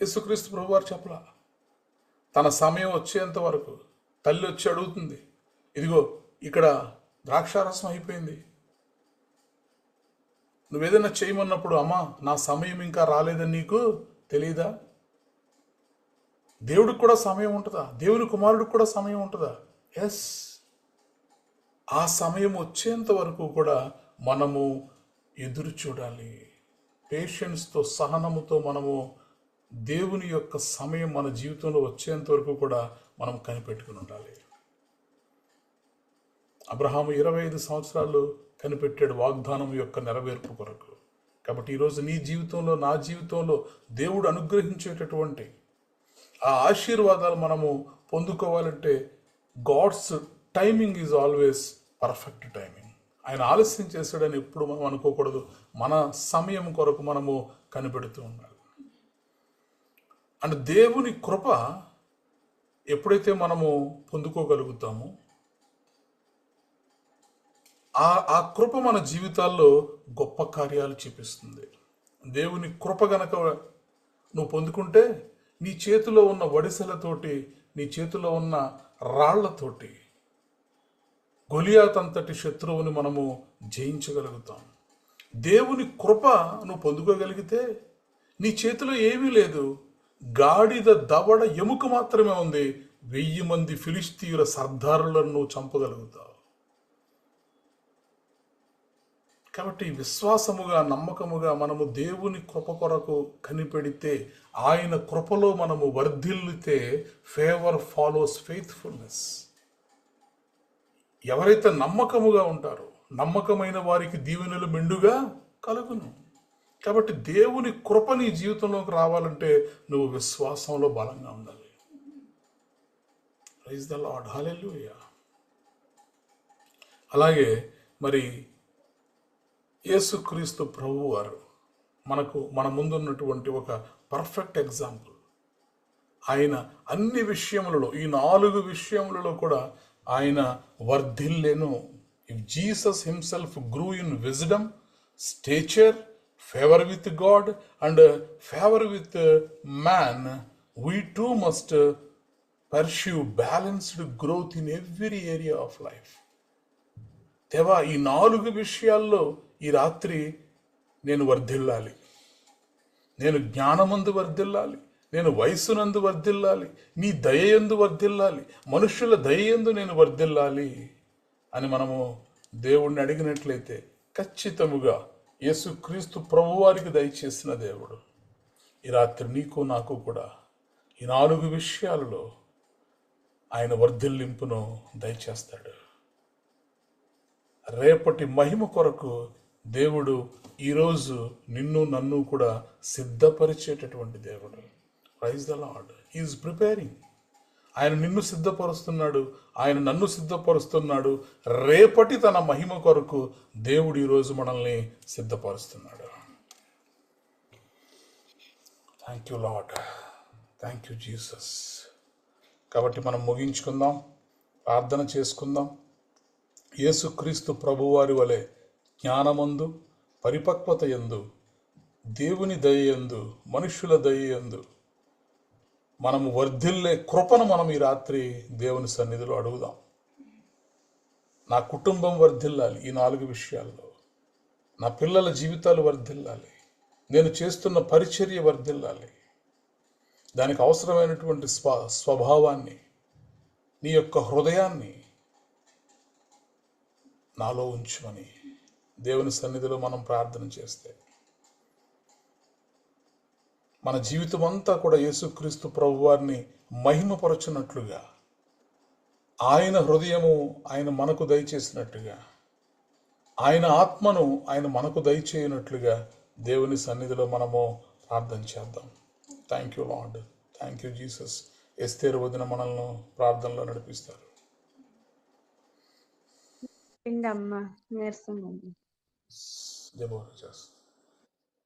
యేసుక్రీస్తు ప్రభువారు చెప్పలా. తన సమయం వచ్చేంత వరకు తల్లి వచ్చి అడుగుతుంది, ఇదిగో ఇక్కడ ద్రాక్షారసం అయిపోయింది, నువ్వేదైనా చేయమన్నప్పుడు, అమ్మా నా సమయం ఇంకా రాలేదని నీకు తెలియదా? దేవుడికి కూడా సమయం ఉంటుందా? దేవుని కుమారుడికి కూడా సమయం ఉంటుందా? ఎస్. ఆ సమయం వచ్చేంత వరకు కూడా మనము ఎదురు చూడాలి. పేషెన్స్తో, సహనముతో మనము దేవుని యొక్క సమయం మన జీవితంలో వచ్చేంత వరకు కూడా మనం కనిపెట్టుకుని ఉండాలి. అబ్రహాము 25 సంవత్సరాలు కనిపెట్టాడు వాగ్దానం యొక్క నెరవేర్పు కొరకు. కాబట్టి ఈరోజు నీ జీవితంలో, నా జీవితంలో దేవుడు అనుగ్రహించేటటువంటి ఆ ఆశీర్వాదాలు మనము పొందుకోవాలంటే God's timing is always perfect timing. ఆయన ఆలస్యం చేశాడని ఎప్పుడు మనం అనుకోకూడదు. మన సమయం కొరకు మనము కనిపెడుతూ ఉండాలి. అండ్ దేవుని కృప ఎప్పుడైతే మనము పొందుకోగలుగుతామో ఆ కృప మన జీవితాల్లో గొప్ప కార్యాలు చూపిస్తుంది. దేవుని కృప గనక నువ్వు పొందుకుంటే నీ చేతిలో ఉన్న వడిసెలతోటి, నీ చేతిలో ఉన్న రాళ్లతోటి గొలియాత్ అంతటి శత్రువుని మనము జయించగలుగుతాం. దేవుని కృప నువ్వు పొందుకోగలిగితే నీ చేతిలో ఏమీ లేదు, గాడిద దవడ ఎముక మాత్రమే ఉంది, 1000 మంది ఫిలిస్తీయుల సర్దారులను నువ్వు చంపగలుగుతావు. కాబట్టి విశ్వాసముగా, నమ్మకముగా మనము దేవుని కృప కొరకు కనిపెడితే, ఆయన కృపలో మనము వర్ధిల్లితే, ఫేవర్ ఫాలోస్ ఫెయిత్ఫుల్నెస్. ఎవరైతే నమ్మకముగా ఉంటారో, నమ్మకమైన వారికి దీవెనలు మెండుగా కలుగును. కాబట్టి దేవుని కృప నీ జీవితంలోకి రావాలంటే నువ్వు విశ్వాసంలో బలంగా ఉండాలి. ప్రైజ్ ద లార్డ్, హల్లెలూయా. అలాగే మరి యేసుక్రీస్తు ప్రభువారు మన ముందున్నటువంటి ఒక పర్ఫెక్ట్ ఎగ్జాంపుల్. ఆయన అన్ని విషయములలో, ఈ 4 విషయములలో కూడా ఆయన వర్ధిల్లెను. If Jesus himself grew in wisdom, stature, favor with God and favor with man, we too must pursue balanced growth in every area of life. దేవా, ఈ 4 విషయాల్లో ఈ రాత్రి నేను వర్ధిల్లాలి, నేను జ్ఞానమందు వర్ధిల్లాలి, నేను వయస్సునందు వర్ధిల్లాలి, నీ దయయందు వర్ధిల్లాలి, మనుష్యుల దయయందు నేను వర్ధిల్లాలి అని మనము దేవుణ్ణి అడిగినట్లయితే ఖచ్చితముగా యేసుక్రీస్తు ప్రభువారికి దయచేసిన దేవుడు ఈ రాత్రి నీకు నాకు కూడా ఈ 4 విషయాలలో ఆయన వర్ధిల్లింపును దయచేస్తాడు. రేపటి మహిమ కొరకు దేవుడు ఈరోజు నిన్ను నన్ను కూడా సిద్ధపరిచేటటువంటి దేవుడు. Praise the lord. He is preparing. ఆయన నిన్ను సిద్ధపరుస్తున్నాడు, ఆయన నన్ను సిద్ధపరుస్తున్నాడు. రేపటి తన మహిమ కొరకు దేవుడు ఈరోజు మనల్ని సిద్ధపరుస్తున్నాడు. Thank you lord, thank you Jesus. కాబట్టి మనం ముగించుకుందాం, ప్రార్థన చేసుకుందాం. యేసుక్రీస్తు ప్రభువారి వలె జ్ఞానమందు, పరిపక్వత యందు, దేవుని దయయందు, మనుష్యుల దయయందు మనము వర్ధిల్లే కృపను మనం ఈ రాత్రి దేవుని సన్నిధిలో అడుగుదాం. నా కుటుంబం వర్ధిల్లాలి ఈ 4 విషయాల్లో, నా పిల్లల జీవితాలు వర్ధిల్లాలి, నేను చేస్తున్న పరిచర్య వర్ధిల్లాలి. దానికి అవసరమైనటువంటి స్వభావాన్ని, నీ యొక్క హృదయాన్ని నాలో ఉంచుమని దేవుని సన్నిధిలో మనం ప్రార్థన చేస్తే మన జీవితం అంతా కూడా యేసుక్రీస్తు ప్రభువారిని మహిమపరచున్నట్లుగా, ఆయన హృదయము ఆయన మనకు దయచేసినట్టుగా, ఆయన ఆత్మను ఆయన మనకు దయచేయనట్లుగా దేవుని సన్నిధిలో మనము ప్రార్థన చేద్దాం. Thank you lord, thank you Jesus. ఎస్తేరు వదిన మనల్ని ప్రార్థనలో నడిపిస్తారు.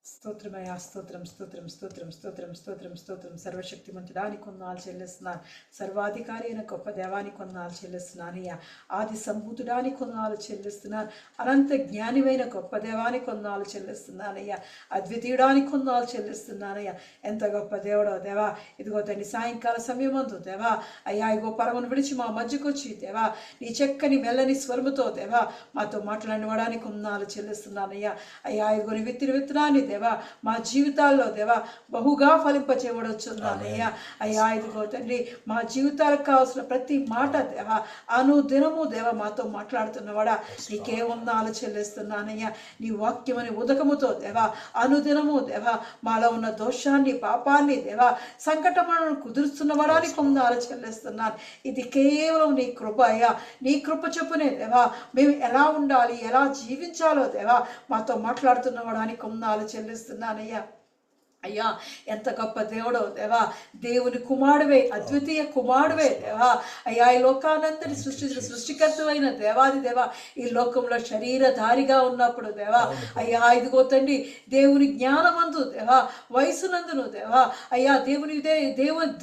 స్తోత్రమయ్యా, స్తోత్రం స్తోత్రం స్తోత్రం స్తోత్రం స్తోత్రం స్తోత్రం. సర్వశక్తిమంతుడాని కొందనాలు చెల్లిస్తున్నాను, సర్వాధికారి అయిన గొప్ప దేవానికి కొందనాలు చెల్లిస్తున్నానయ్యా, ఆది సంభూతుడాని కొందనాలు చెల్లిస్తున్నాను, అనంత జ్ఞానివైన గొప్ప దేవానికి కొందనాలు చెల్లిస్తున్నానయ్యా, అద్వితీయుడానికి కొందనాలు చెల్లిస్తున్నానయ్యా. ఎంత గొప్ప దేవుడో దేవా. ఇదిగో తండ్రి, సాయంకాల సమయమందు దేవా అయ్యా, ఇగో పరమును విడిచి మా మధ్యకు వచ్చి దేవా నీ చక్కని మెల్లని స్వరముతో దేవా మాతో మాట్లాడినవాడానికి కొందనాలు చెల్లిస్తున్నానయ్యా. అయ్యా, ఇదిగో నీ విత్తనాన్ని దేవా మా జీవితాల్లో దేవా బహుగా ఫలింపచేయవచ్చున్నానయ్యా. అయ్యా, ఇదిగో తండ్రి, మా జీవితాలకు కావాల్సిన ప్రతి మాట దేవా అనుదినము దేవా మాతో మాట్లాడుతున్నవాడా నీకే వందనాలు చెల్లిస్తున్నానయ్యా. నీ వాక్యమని ఉదకముతో దేవా అనుదినము దేవా మాలో ఉన్న దోషాన్ని, పాపాన్ని దేవా సంకటములను కుదురుస్తున్నవాడానికి వందనాలు చెల్లిస్తున్నాను. ఇది కేవలం నీ కృప అయ్యా. నీ కృప చొప్పునే దేవా మేము ఎలా ఉండాలి, ఎలా జీవించాలో దేవా మాతో మాట్లాడుతున్నవాడానికి వందనాలు చెల్లిస్తున్నానయ్యా. అయ్యా, ఎంత గొప్ప దేవుడో దేవా. దేవుని కుమారుడే, అద్వితీయ కుమారుడే దేవా. అయ్యా, ఈ లోకానంతని సృష్టికర్త అయిన దేవాది దేవా ఈ లోకంలో శరీరధారిగా ఉన్నప్పుడు దేవా అయ్యా ఇదిగో తండ్రి, దేవుని జ్ఞానమందు దేవా, వయసునందును దేవా అయ్యా, దేవుని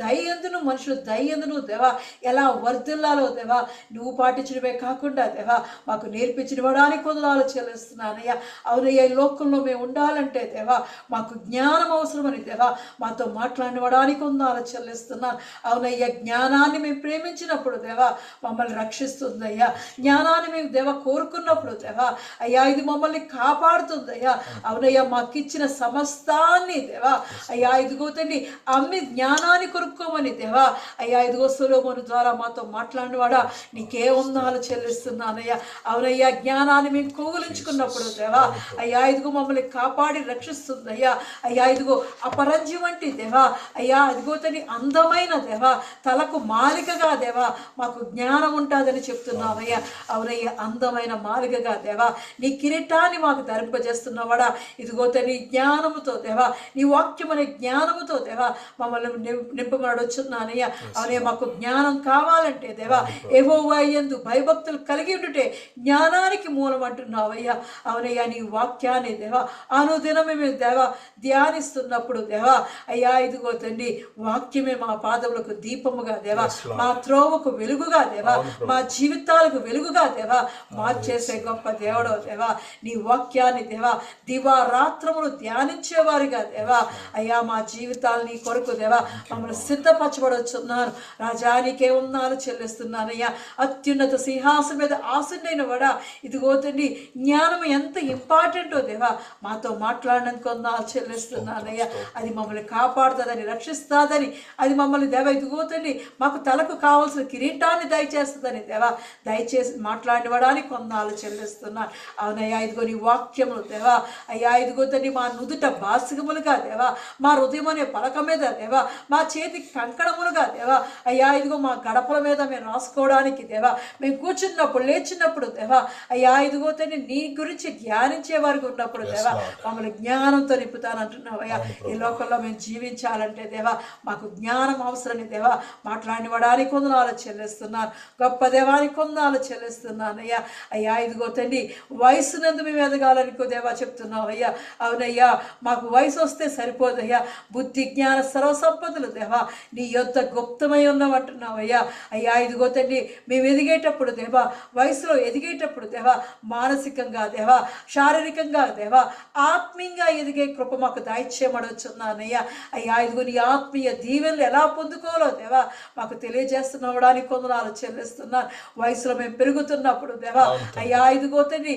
దయ్యందును మనుషులు దయ్యందును దేవా ఎలా వర్ధిల్లాలో దేవా నువ్వు పాటించడమే కాకుండా దేవా మాకు నేర్పించిన వాడానికి వందనాలు చెల్లిస్తున్నానయ్యా. అవునయ్యా, ఈ లోకంలో మేము ఉండాలంటే దేవా మాకు జ్ఞానం అవసరమని దేవా మాతో మాట్లాడడానికి వందనాలు చెల్లిస్తున్నాను. అవునయ్యా, జ్ఞానాన్ని మేము ప్రేమించినప్పుడు దేవా మమ్మల్ని రక్షిస్తుందయ్యా. జ్ఞానాన్ని మేము దేవా కోరుకున్నప్పుడు దేవా అయ్యా ఇది మమ్మల్ని కాపాడుతుందయ్యా. అవునయ్యా, మాకిచ్చిన సమస్తాన్ని దేవా అయ్యా ఇదిగో తండ్రి అమ్మి జ్ఞానాన్ని కొనుక్కోమని దేవా అయ్యా ఇదిగో సొలొమోను ద్వారా మాతో మాట్లాడినవాడా నీకే వందనాలు చెల్లిస్తున్నానయ్యా. అవునయ్యా, జ్ఞానాన్ని మేము కౌగిలించుకున్నప్పుడు దేవా అయ్యా ఇదిగో మమ్మల్ని కాపాడి రక్షిస్తుందయ్యా. అయ్యా ఇదిగో అపరంజి వంటి దేవా అయ్యా ఇదిగో తండ్రి అందమైన దేవా తలకు మాలికగా దేవా మాకు జ్ఞానం ఉంటుందని చెప్తున్నావయ్యా. అవునయ్యా, అందమైన మాలికగా దేవా నీ కిరీటాన్ని మాకు ధరింపజేస్తున్నావాడా ఇదిగో తండ్రి జ్ఞానముతో దేవా నీ వాక్యం అనే జ్ఞానముతో దేవా మమ్మల్ని నింపబడొచ్చున్నానయ్యా. అవునే మాకు జ్ఞానం కావాలంటే దేవా యెహోవా యందు భయభక్తులు కలిగి ఉండుటే జ్ఞానానికి మూలం అంటున్నావయ్యా. అవునయ్యా, నీ వాక్యాన్ని దేవా అనుదినమే మేము దేవా ధ్యానిస్తున్నప్పుడు దేవా అయ్యా ఇదిగో తండ్రి వాక్యమే మా పాదములకు దీపముగా దేవా మా త్రోవకు వెలుగుగా దేవా మా జీవితాలకు వెలుగుగా దేవా మార్చేసే గొప్ప దేవుడో దేవా నీ వాక్యాన్ని దేవా దివారాత్రములు ధ్యానించేవారిగా దేవా అయ్యా మా జీవితాలు నీ కొరకు దేవా మమ్మల్ని సిద్ధపరచబడుచున్నారు. రాజానికే వందనాలు చెల్లిస్తున్నానయ్యా. అత్యున్నత సింహాసనం మీద ఆసీనుడైన వాడా ఇదిగో తండ్రి జ్ఞానం ఎంత ఇంపార్టెంటో దేవా మాతో మాట్లాడినందుకు వందనాలు చెల్లిస్తున్నానయ్యా. అది మమ్మల్ని కాపాడుతుందని రక్షిస్తుందని అది మమ్మల్ని దేవా ఇదిగో తండ్రి మాకు తలకు కావాల్సిన కిరీటాన్ని దయచేస్తుందని దేవా దయచేసి మాట్లాడినవాడానికి వందనాలు చెల్లిస్తున్నాను. అవునయ్యా, ఇదిగో నీ వాక్యములు దేవా అయ్యా ఇదిగో తండ్రి మా నుదుట బాసికములుగా దేవా మా హృదయం అనే పలక మీద దేవా మా చేతి కంకణములుగా దేవా అయ్యా ఇదిగో మా గడపల మీద మేము రాసుకోవడానికి దేవా మేము కూర్చున్నప్పుడు లేచినప్పుడు దేవా అయ్యా ఇదిగో తండ్రి నీ గురించి ధ్యానించే వారికి ఉన్నప్పుడు దేవా మమ్మల్ని జ్ఞానంతో నింపుతానంటున్నావు అయ్యా. ఈ లోకంలో మేము జీవించాలంటే దేవా మాకు జ్ఞానం అవసరని దేవా మాట్లాడినవాడానికి వందనాలు చెల్లిస్తున్నాను. గొప్ప దేవానికి వందనాలు చెల్లిస్తున్నాను అయ్యా. అయ్యా ఇదిగో తండ్రి వయసునందు మేము ఎదగాలనుకో దేవా చెప్తున్నావు అయ్యా. అవునయ్యా, మాకు వయసు వస్తే సరిపోదయ్యా. బుద్ధి జ్ఞాన సర్వసంపదలు దేవా నీ యొద్ద గుప్తమై ఉన్నవంటున్నావు అయ్యా. అయ్యా ఇదిగో తండ్రి మేము ఎదిగేటప్పుడు దేవా వయసులో ఎదిగేటప్పుడు దేవా మానసికంగా దేవా శారీరకంగా దేవా ఆత్మీయంగా ఎదిగే కృప మాకు దయచేయమడొచ్చున్నానయ్యా. అయ్యా ఇదిగో నీ ఆత్మీయ దీవెనలు ఎలా పొందుకోవాలో దేవా మాకు తెలియజేస్తున్నవడానికి వందనాలు చెల్లిస్తున్నాను. వయసులో మేము పెరుగుతున్నప్పుడు దేవా అయ్యా ఇదిగో తండ్రి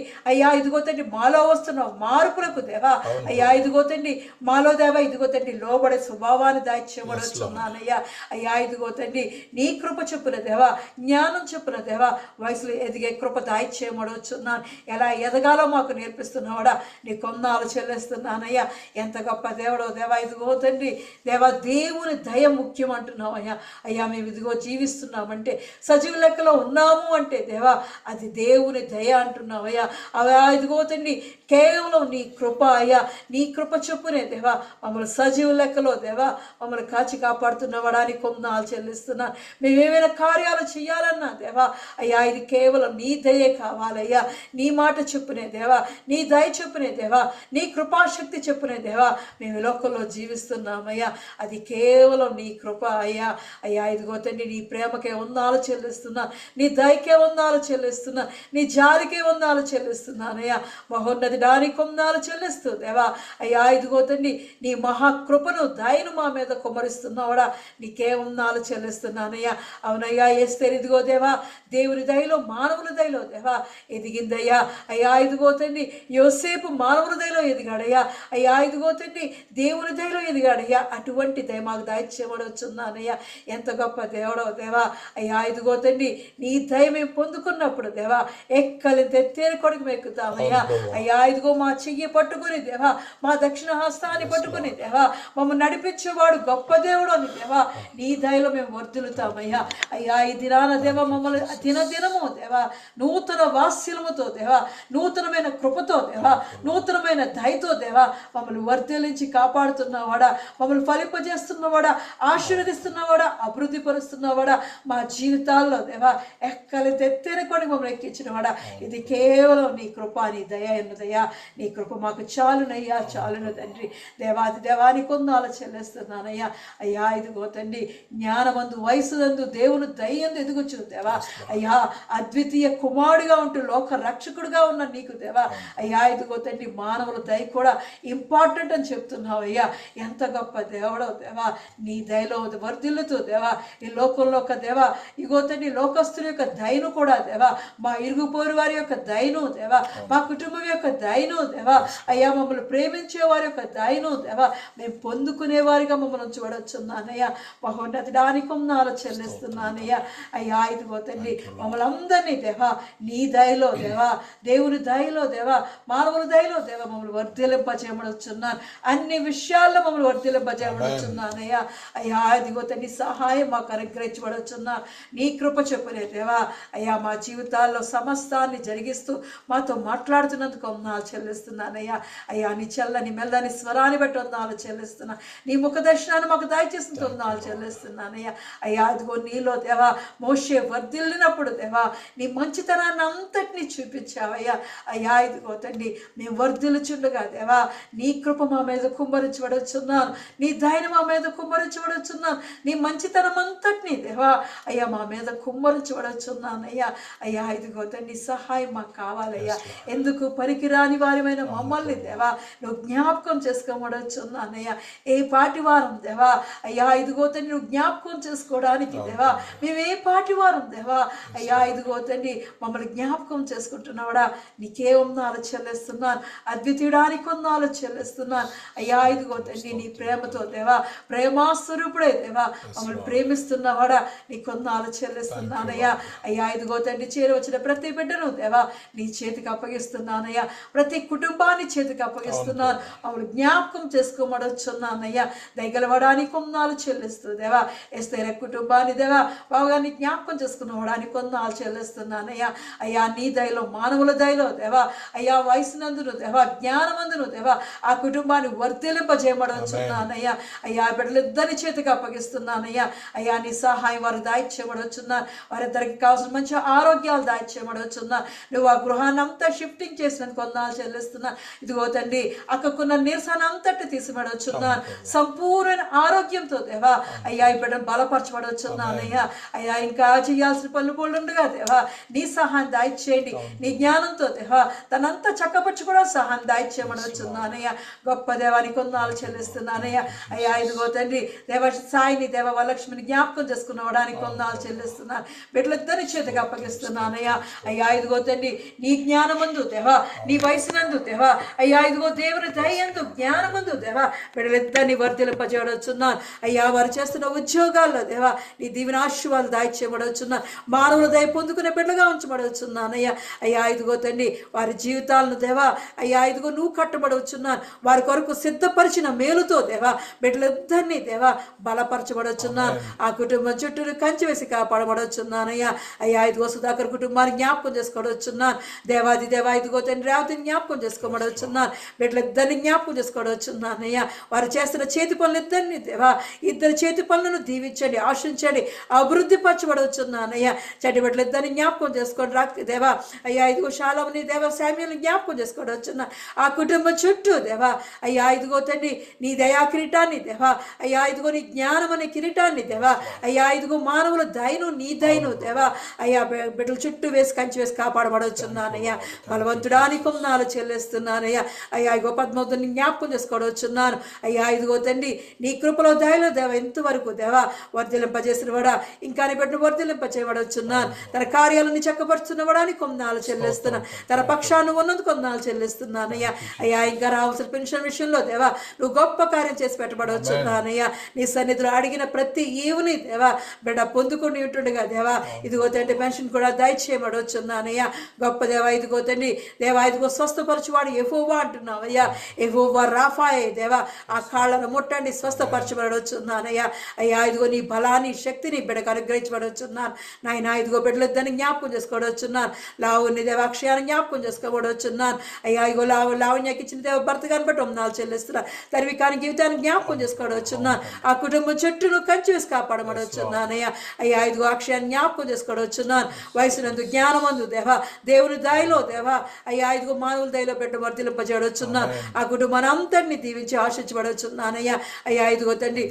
మాలో వస్తున్న మార్పులకు దేవా అయ్యా ఇదిగో తండ్రి మాలో దేవా ఇదిగో తండ్రి లోబడే స్వభావాన్ని దాయిచ్చేమడొచ్చున్నానయ్యా. అయ్యా ఇదిగో తండ్రి నీ కృప చెప్పున దేవా జ్ఞానం చెప్పున దేవా వయసులో ఎదిగే కృప దాయిచ్చేమడొచ్చున్నాను. ఎలా ఎదగాలో మాకు నేర్పిస్తున్నావాడా నీ కొందాలు చెల్లిస్తున్నానయ్యా. ఎంత గొప్ప దేవుడో దేవా ఇదిగో తండ్రి దేవా దేవుని దయ ముఖ్యం అంటున్నావు అయ్యా. అయ్యా మేము ఇదిగో జీవిస్తున్నామంటే సజీవ లెక్కలో ఉన్నాము అంటే దేవా అది దేవుని దయ అంటున్నావయ్యా. అయ్యా ఇదిగో తండ్రి కేవలం నీ కృప అయ్యా నీ కృప చెప్పునే దేవా మమ్మల్ని సజీవ లెక్కలో దేవా మమ్మల్ని కాచి కాపాడుతున్నవాడానికి కొందనాలు చెల్లిస్తున్నాను. మేమేమైనా కార్యాలు చేయాలన్నా దేవా అయ్యా ఇది కేవలం నీ దయే కావాలయ్యా. నీ మాట చెప్పునే దేవా నీ దయ చెప్పునే దేవా నీ కృపాశక్తి చెప్పునే దేవా మేము ఈ లోకంలో జీవిస్తున్నామయ్యా. అది కేవలం నీ కృప అయ్యా. అయ్యా ఇదిగో తండ్రి నీ ప్రేమకే వందనాలు చెల్లిస్తున్నా, నీ దయకే వందనాలు చెల్లిస్తున్నా, నీ జాలికే వందనాలు చెల్లిస్తున్నానయ్యా. మహోన్నతి దానికి వందనాలు చెల్లిస్తూ దేవా అయ్యా ఇదిగో తండ్రి నీ మహాకృపను దయను మా మీద కుమ్మరిస్తున్నావాడా నీకే వందనాలు చెల్లిస్తున్నానయ్యా. అవునయ్యా ఎస్తేరు ఇదిగో దేవా దేవుని దయలో మానవుల దయలో దేవా ఎదిగిందయ్యా. అయ్యా ఇదిగో తండ్రి యోసేపు మానవుల దయలో ఎదిగాడయ్యా. అయ్యా ఇదిగో తండ్రి దేవుని దయలో ఎదిగాడయ్యా. అటువంటి దయ మాకు దయచేయమడొచ్చున్నానయ్యా. ఎంత గొప్ప దేవుడో దేవా అయ్యా ఇదిగో తండ్రి నీ దయ మేము పొందుకున్నప్పుడు దేవా ఎక్కలి తెత్తేరు కొడుకు మెక్కుతామయ్యా. అయ్యా ఇదిగో మా చెయ్యి పట్టుకుని దేవా మా దక్షిణ హస్తాన్ని పట్టుకుని దేవా మమ్మల్ని నడిపించేవాడు గొప్ప దేవుడు అని దేవా నీ దయలో మేము వర్ధిల్లుతామయ్యా. అయ్యా ఈ దినాన దేవా మమ్మల్ని దినదినము దేవా నూతన వాత్సల్యముతో దేవా నూతనమైన కృపతో దేవా నూతనమైన దయతో దేవా మమ్మల్ని వర్ధిల్లించి కాపాడుతున్నవాడా మమ్మల్ని ఫలింపజేస్తున్నవాడా ఆశీర్వదిస్తున్నవాడా అభివృద్ధి పరుస్తున్నవాడా మా జీవితాల్లో దేవా ఎక్కలి తెత్తేరు కొని మమ్మల్ని ఎక్కించినవాడా ఇది కేవలం నీ కృప నీ దయ ఎన్నదయ్యా. నీ కృప మాకు చాలునయ్యా చాలును తండ్రి. దేవాది దేవాని కొందాలు చెల్లిస్తున్నానయ్యా. అయ్యా ఇదిగో తండ్రి జ్ఞానమందు వయసునందు దేవుని దయ్యందు ఎదుగొచ్చు దేవా అయ్యా. అద్వితీయ కుమారుడిగా ఉంటూ లోక రక్షకుడుగా ఉన్న నీకు దేవా అయ్యా ఇదిగో తండ్రి మానవుల దయ కూడా ఇంపార్టెంట్ అని చెప్తున్నాను చెల్లిస్తున్నావు అయ్యా. ఎంత గొప్ప దేవుడో దేవా, నీ దయలో వర్ధిల్లుతూ దేవా ఈ లోకంలో ఒక దేవా ఇగో తండ్రి లోకస్తుల యొక్క దయను కూడా దేవా, మా ఇరుగు పోరు వారి యొక్క దయను దేవా, మా కుటుంబం యొక్క దయను దేవా, అయ్యా మమ్మల్ని ప్రేమించే వారి యొక్క దయను దేవా మేము పొందుకునే వారిగా మమ్మల్ని చూడొచ్చున్నానయ్యా. మహోన్నతుడానికి వందనాలు చెల్లిస్తున్నానయ్యా. అయ్యా ఇదిగో తండ్రి మమ్మల్ని అందరినీ దేవా నీ దయలో దేవా, దేవుని దయలో దేవా, మానవుల దయలో దేవా మమ్మల్ని వర్ధిలింపజేయమనొచ్చున్నాను. అన్ని విషయాల్లో మమ్మల్ని వర్ధిలింపజేయమనొచ్చున్నానయ్యా. అయ్యా ఇదిగో తండ్రి సహాయం మాకు అనుగ్రహించబడొచ్చున్నాను. నీ కృప చెప్పునే దేవా అయ్యా మా జీవితాల్లో సమస్తాన్ని జరిగిస్తూ మాతో మాట్లాడుతున్నందుకు వందనాలు చెల్లిస్తున్నానయ్యా. అయ్యా నీ చల్లని మెల్లని స్వరాన్ని బట్టి వందనాలు చెల్లిస్తున్నా. నీ ముఖ దర్శనాన్ని మాకు దయచేసిన వందనాలు చెల్లిస్తున్నానయ్యా. అయ్యా ఇదిగో నీలో దేవా మోషే వర్ధిల్లినప్పుడు దేవా నీ మంచితనాన్ని అంతటినీ చూపించావయ్యా. అయ్యా ఇదిగో తండ్రి మేము వర్ధిల్లుచుండగా దేవా నీ కృప మా మీద కుమ్మరించబడుచున్నాను, నీ దయను మా మీద కుమ్మరించబడుచున్నాను, నీ మంచితనం అంతటినీ దేవా అయ్యా మా మీద కుమ్మరించబడుచున్నానయ్యా. అయ్యా ఇదిగో తండ్రి సహాయం మాకు కావాలయ్యా. ఎందుకు పనికిరాని వారిమైన మమ్మల్ని దేవా నువ్వు జ్ఞాపకం చేసుకోమడుచున్నానయ్యా. ఏ పాటి వారం దేవా అయ్యా ఇదిగో తండ్రి నువ్వు జ్ఞాపకం చేసుకోవడానికి దేవా మేము ఏ పాటి వారం దేవా అయ్యా ఇదిగో తండ్రి మమ్మల్ని జ్ఞాపకం చేసుకుంటున్నావడా నీకే వందనాలు చెల్లిస్తున్నాను. అద్వితీయుడానికి వందనాలు చెల్లిస్తున్నాను. అయ్యా ఇదిగో తండ్రి నీ ప్రేమతో దేవా ప్రేమాస్వరూపుడే దేవా మమ్మల్ని ప్రేమిస్తున్నవాడా నీకు వందనాలు చెల్లిస్తున్నానయ్యా. అయ్యా ఇదిగో తండ్రి చేరవచ్చిన ప్రతి బిడ్డను దేవా నీ చేతికి అప్పగిస్తున్నానయ్యా. ప్రతి కుటుంబాన్ని చేతికి అప్పగిస్తున్నాను. మమ్మల్ని జ్ఞాపకం చేసుకోమడొచ్చున్నానయ్యా. దయగలవడానికి వందనాలు చెల్లిస్తూ దేవా ఎస్తేర కుటుంబాన్ని దేవా బాగా నీ జ్ఞాపకం చేసుకున్నవాడానికి వందనాలు చెల్లిస్తున్నానయ్యా. అయ్యా నీ దయలో మానవుల దయలో దేవా అయ్యా వయసునందును దేవా జ్ఞానమందును దేవా ఆ కుటుంబాన్ని వర్ధిలింపజేయమడవచ్చున్నానయ్యా. అయ్యా బిడ్డలిద్దరి చేతికి అప్పగిస్తున్నానయ్యా. అయ్యా నీ సహాయం వారికి దాయిచ్చేయమడవచ్చున్నాను. వారిద్దరికి కావాల్సిన మంచి ఆరోగ్యాలు దాయిచ్చేయమడవచ్చున్నాను. నువ్వు ఆ గృహాన్ని అంతా షిఫ్టింగ్ చేసినందుకు వందనాలు చెల్లిస్తున్నాను. ఇదిగో తండ్రి అక్కకున్న నీరసాన్ని అంతటి తీసిపడవచ్చున్నాను. సంపూర్ణ ఆరోగ్యంతో దేవా అయ్యా ఈ బిడ్డను బలపరచబడవచ్చున్నానయ్యా. అయ్యా ఇంకా చేయాల్సిన పనులు ఉండగా దేవా నీ సహాయం దాయిచ్చేయండి. నీ జ్ఞానంతో దేవా తనంతా చక్కపరచుకోవడం సహాయం దాయిచ్చేయమనవచ్చున్నానయ్యా. గొప్ప దేవానికి వందనాలు చెల్లిస్తున్నానయ్యా. అయ్యా ఇదిగో తండ్రి దేవ సాయిని దేవ వరలక్ష్మిని జ్ఞాపకం చేసుకున్నవడానికి వందనాలు చెల్లిస్తున్నాను. బిడ్డలిద్దరి చేతికి అప్పగిస్తున్నానయ్యా. అయ్యా ఇదిగో తండ్రి నీ జ్ఞానమందు దేవా నీ వయసునందు దేవా అయ్యా ఇదిగో దేవుని దయందు జ్ఞానమందు దేవా బిడ్డలిద్దరిని వర్ధిలింపజేయవచ్చున్నాను. అయ్యా వారు చేస్తున్న ఉద్యోగాల్లో దేవా నీ దీవెనాశీర్వాదాలు దాయిచేయబడవచ్చున్నాను. మానవుల దయ పొందుకునే బిడ్డగా ఉంచబడవచ్చున్నానయ్యా. అయ్యా ఇదిగో తండ్రి వారి జీవితాలను దేవా అయ్యా ఇదిగో నువ్వు కట్టబడవచ్చున్నాను. వారి కొరకు సిద్ధపరిచిన మేలుతో దేవా బిడ్డలిద్దరినీ దేవా బలపరచబడవచ్చున్నాను. ఆ కుటుంబం చుట్టూ కంచి వేసి కాపాడబడవచ్చున్నానయ్యా. అయ్యా ఇదిగో సుధాకర్ కుటుంబాన్ని జ్ఞాపకం చేసుకోవచ్చున్నాను. దేవాది దేవా ఇదిగో తండ్రి రేవతిని జ్ఞాపకం చేసుకోబడవచ్చున్నాను. బిడ్డలిద్దరిని జ్ఞాపకం చేసుకోవచ్చున్నానయ్యా. వారు చేస్తున్న చేతి పనులు ఇద్దరిని దేవా ఇద్దరు చేతి పనులను దీవించండి, ఆశించండి, అభివృద్ధి పరచబడవచ్చున్నానయ్యా. చెడ్డి బిడ్డలిద్దరిని జ్ఞాపకం చేసుకోండి దేవా అయ్యా ఇదిగో శాలముని దేవా శామ్యుల్ని జ్ఞాపకం చేసుకోవచ్చున్నా. ఆ కుటుంబం చుట్టూ దేవా అయ్యా ఇదిగో తండ్రి నీ దయా కిరీటాన్ని దేవా అయ్యా ఇదిగో నీ జ్ఞానం అనే కిరీటాన్ని దేవా అయ్యా ఇదిగో మానవుల దయను నీ దయను దేవా అయ్యా బిడ్డల చుట్టూ వేసి కంచి వేసి కాపాడబడవచ్చున్నానయ్యా. బలవంతుడానికి వందనాలు చెల్లిస్తున్నానయ్యా. అయ్యా ఇగో పద్మవుతుని జ్ఞాపకం చేసుకోవచ్చున్నాను. అయ్యా ఇదిగో తండ్రి నీ కృపలో దయలో దేవ ఎంతవరకు దేవా వర్ధిలింపజేసిన వాడా ఇంకా నీ బిడ్డను వర్ధిలింపజేయబడవచ్చున్నాను. తన కార్యాలను చక్కపరుచున్నవాడానికి వందనాలు చెల్లిస్తున్నా. తన పక్షాన్ని ఉన్నందుకు వందనాలు చెల్లిస్తున్నానయ్యా. అయ్యా ఇంకా రావాల్సిన పెన్షన్ విషయంలో దేవా నువ్వు గొప్ప కార్యం చేసి పెట్టబడవచ్చున్నానయ్యా. నీ సన్నిధిలో అడిగిన ప్రతి ఈవుని దేవా బిడ్డ పొందుకుని ఉంటుండగా దేవా ఇదిగో తండ్రి పెన్షన్ కూడా దయచేయబడవచ్చున్నానయ్యా. గొప్ప దేవా ఇదిగో తండ్రి దేవా ఇదిగో స్వస్థపరచువాడు యెహోవా అంటున్నావయ్యా. యెహోవా రాఫాయే దేవా ఆ కాళ్ళను ముట్టండి స్వస్థపరచబడవచ్చున్నానయ్యా. అయ్యా ఇదిగో నీ బలాన్ని శక్తిని బిడ్డకు అనుగ్రహించబడవచ్చున్నాను. నాయన ఇదిగో బిడ్డలిద్దరిని జ్ఞాపకం చేసుకోవచ్చున్నాను. లావుని దేవాక్షయాన్ని జ్ఞాపకం చేసుకోవచ్చున్నాను. అయ్యా ఇగో లావణ్యకి ఇచ్చిన దేవ భర్తగాని బట్టి వందనాలు చెల్లిస్తున్నా. తరివి కాని జీవితాన్ని జ్ఞాపకం చేసుకోవచ్చున్నాను. ఆ కుటుంబం చుట్టూను కంచి వేసి కాపాడబడవచ్చున్నానయ్యా. అయ్యా ఇదిగో అక్షయాన్ని జ్ఞాపకం చేసుకోవచ్చున్నాను. వయసునందు జ్ఞానమందు దేవా దేవుని దయలో దేవా అయ్యా ఇదిగో మానవుల దయలో బిడ్డ వర్ధిలింపజేయవచ్చున్నాను. ఆ కుటుంబాన్ని అంతటిని దీవించి ఆశించబడవచ్చున్నానయ్యా. అయ్యా ఇదిగో తండ్రి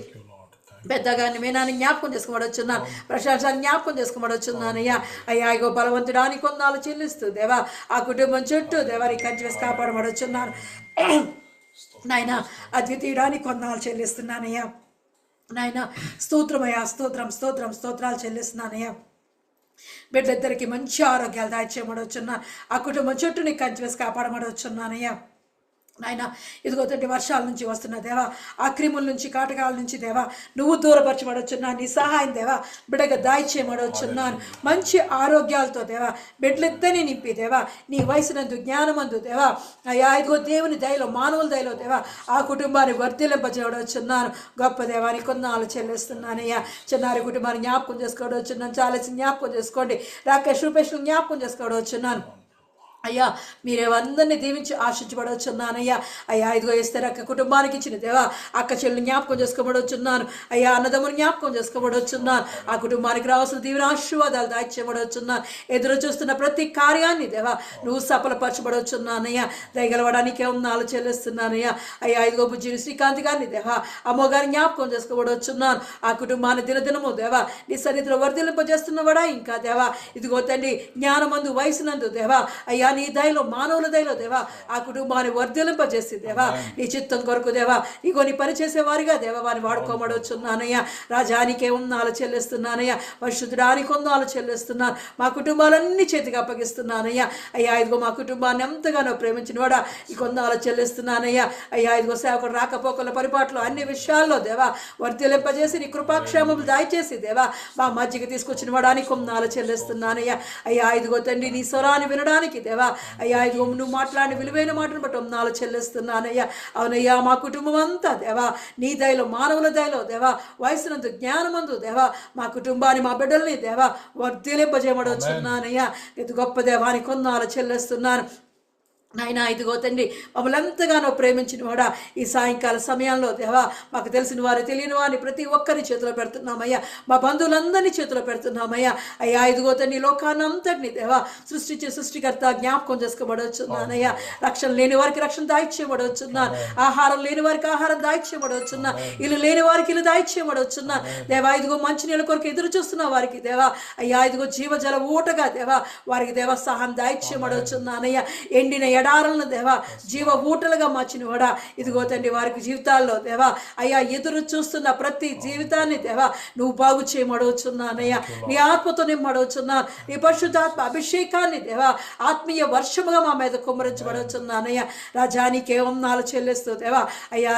పెద్దగాని మీనాన్ని జ్ఞాపకం చేసుకోబడవచ్చున్నాను. ప్రశాంతాన్ని జ్ఞాపకం చేసుకోబడవచ్చున్నానయ్యా. అయ్యా ఇగో బలవంతుడానికి వందనాలు చెల్లిస్తూ దేవా ఆ కుటుంబం చుట్టూ దేవారి కంచి వేసి కాపాడబడవచ్చున్నాను. నాయన అద్వితీయుడానికి కొందనాలు చెల్లిస్తున్నానయ్యా. నాయన స్తోత్రమయ్యా, స్తోత్రం స్తోత్రం స్తోత్రాలు చెల్లిస్తున్నానయ్యా. బిడ్డలిద్దరికి మంచి ఆరోగ్యాలు దాయిచేయమడవచ్చున్నాను. ఆ కుటుంబం చుట్టూ నీ కంచి వేసి కాపాడమడవచ్చున్నానయ్యా. నాయన ఇదిగో తండ్రి, వర్షాల నుంచి వస్తున్న దేవా, ఆ క్రిముల నుంచి కాటకాల నుంచి దేవా నువ్వు దూరపరచబడవచ్చున్నాను. నీ సహాయం దేవా బిడ్డగా దాయిచేయమడవచ్చున్నాను. మంచి ఆరోగ్యాలతో దేవా బిడ్డలిద్దరినీ నింపి దేవా నీ వయసునందు జ్ఞానమందు దేవా అయ్యా ఇదిగో దేవుని దయలో మానవుల దయలో దేవా ఆ కుటుంబాన్ని వర్ధిలింపజేయవచ్చున్నాను. గొప్ప దేవాన్ని కొందనాలు చెల్లిస్తున్నానయ్యా. చిన్నారి కుటుంబాన్ని జ్ఞాపకం చేసుకోవడవచ్చున్నాను. చాలా జ్ఞాపకం చేసుకోండి. రాకేష్ రూపేష్ జ్ఞాపకం చేసుకోవడవచ్చున్నాను. అయ్యా మీరేవందరినీ దీవించి ఆశించబడవచ్చున్నానయ్యా. అయ్యా ఇదిగో ఎస్తేరక్క కుటుంబానికి ఇచ్చిన దేవా అక్క చెల్లిని జ్ఞాపకం చేసుకోబడవచ్చున్నాను. అయ్యా అన్నదమ్ముని జ్ఞాపకం చేసుకోబడవచ్చున్నాను. ఆ కుటుంబానికి రావాల్సిన దీవెన ఆశీర్వాదాలు దాయిచేయబడవచ్చున్నాను. ఎదురు చూస్తున్న ప్రతి కార్యాన్ని దేవా నువ్వు సఫలపరచబడవచ్చున్నానయ్యా. దయగలవడానికే ఉన్నాలు చెల్లిస్తున్నానయ్యా. అయ్యా ఇదిగో బుజ్జిని శ్రీకాంత్ గారిని దేవా అమ్మగారిని జ్ఞాపకం చేసుకోబడవచ్చున్నాను. ఆ కుటుంబాన్ని దినదినము దేవా నీ సన్నిధిలో వర్ధిలింపజేస్తున్నవాడా ఇంకా దేవా ఇదిగో తండ్రి జ్ఞానమందు వయసునందు దేవా అయ్యా నీ దయలో మానవుల దయలో దేవా ఆ కుటుంబాన్ని వర్ధిలింపజేసి దేవా నీ చిత్తం కొరకు దేవా ఇగో నీ పని చేసేవారిగా దేవా వారిని వాడుకోమడవచ్చున్నానయ్యా. రాజానికే ఉన్నాలు చెల్లిస్తున్నానయ్యా. పరిశుద్ధుడానికి ఉన్నాలు చెల్లిస్తున్నాను. మా కుటుంబాలన్నీ చేతికి అప్పగిస్తున్నానయ్యా. అయ్యా ఇదిగో మా కుటుంబాన్ని ఎంతగానో ప్రేమించిన వాడా ఈ కొందాలు చెల్లిస్తున్నానయ్యా. అయ్యా ఇదిగో సేవకుడు రాకపోకల పరిపాట్లు అన్ని విషయాల్లో దేవా వర్ధిలింపజేసి నీ కృపాక్షేమములు దయచేసి దేవా మా మధ్యకి తీసుకొచ్చిన వాడానికి కొందాలు చెల్లిస్తున్నానయ్యా. అయ్యా ఇదిగో తండ్రి నీ స్వరాన్ని వినడానికి దేవా అయ్యా ఇదిగో నువ్వు మాట్లాడిన విలువైన మాటను బట్టి వందనాలు చెల్లిస్తున్నానయ్యా. అవునయ్యా మా కుటుంబం అంతా దేవా నీ దయలో మానవుల దయలో దేవా వయసునందు జ్ఞానమందు దేవా మా కుటుంబాన్ని మా బిడ్డల్ని దేవా వర్ధిలింపజేయమడవచ్చున్నానయ్యా. ఇది గొప్ప దేవానికి వందనాలు చెల్లిస్తున్నాను. నాయనా ఇదిగో తండ్రి మమ్మల్ని ఎంతగానో ప్రేమించిన వాడా ఈ సాయంకాల సమయంలో దేవా మాకు తెలిసిన వారు తెలియని వారిని ప్రతి ఒక్కరి చేతిలో పెడుతున్నామయ్యా. మా బంధువులందరినీ చేతిలో పెడుతున్నామయ్యా. అయ్యా ఇదిగో తండ్రి లోకాన్ని అంతటిని దేవా సృష్టించే సృష్టికర్త జ్ఞాపకం చేసుకోబడవచ్చున్నానయ్యా. రక్షణ లేని వారికి రక్షణ దాయిచ్చేయబడవచ్చున్నాను. ఆహారం లేని వారికి ఆహారం దాయిచ్చేయబడవచ్చున్నా. ఇల్లు లేని వారికి ఇల్లు దాయిచ్చేయబడవచ్చున్నా. దేవా ఇదిగో మంచినీళ్ళ కొరకు ఎదురు చూస్తున్న వారికి దేవా అయ్యా ఇదిగో జీవజల ఊటగా దేవా వారికి దేవా సహాయం దాయిచ్చేయబడవచ్చున్నానయ్యా. ఎండిన ఎడారులను దేవా జీవ ఊటలుగా మార్చిన వాడా ఇదిగో తండ్రి వారికి జీవితాల్లో దేవా అయ్యా ఎదురు చూస్తున్న ప్రతి జీవితాన్ని దేవా నువ్వు బాగు చేయమడవచ్చున్నానయ్యా. నీ ఆత్మతో నిమ్మడవచ్చున్నాను. నీ పరిశుద్ధాత్మ అభిషేకాన్ని దేవా ఆత్మీయ వర్షముగా మా మీద కుమ్మరించబడవచ్చున్నానయ్యా. రాజానికే వందనాలు చెల్లిస్తూ దేవా అయ్యా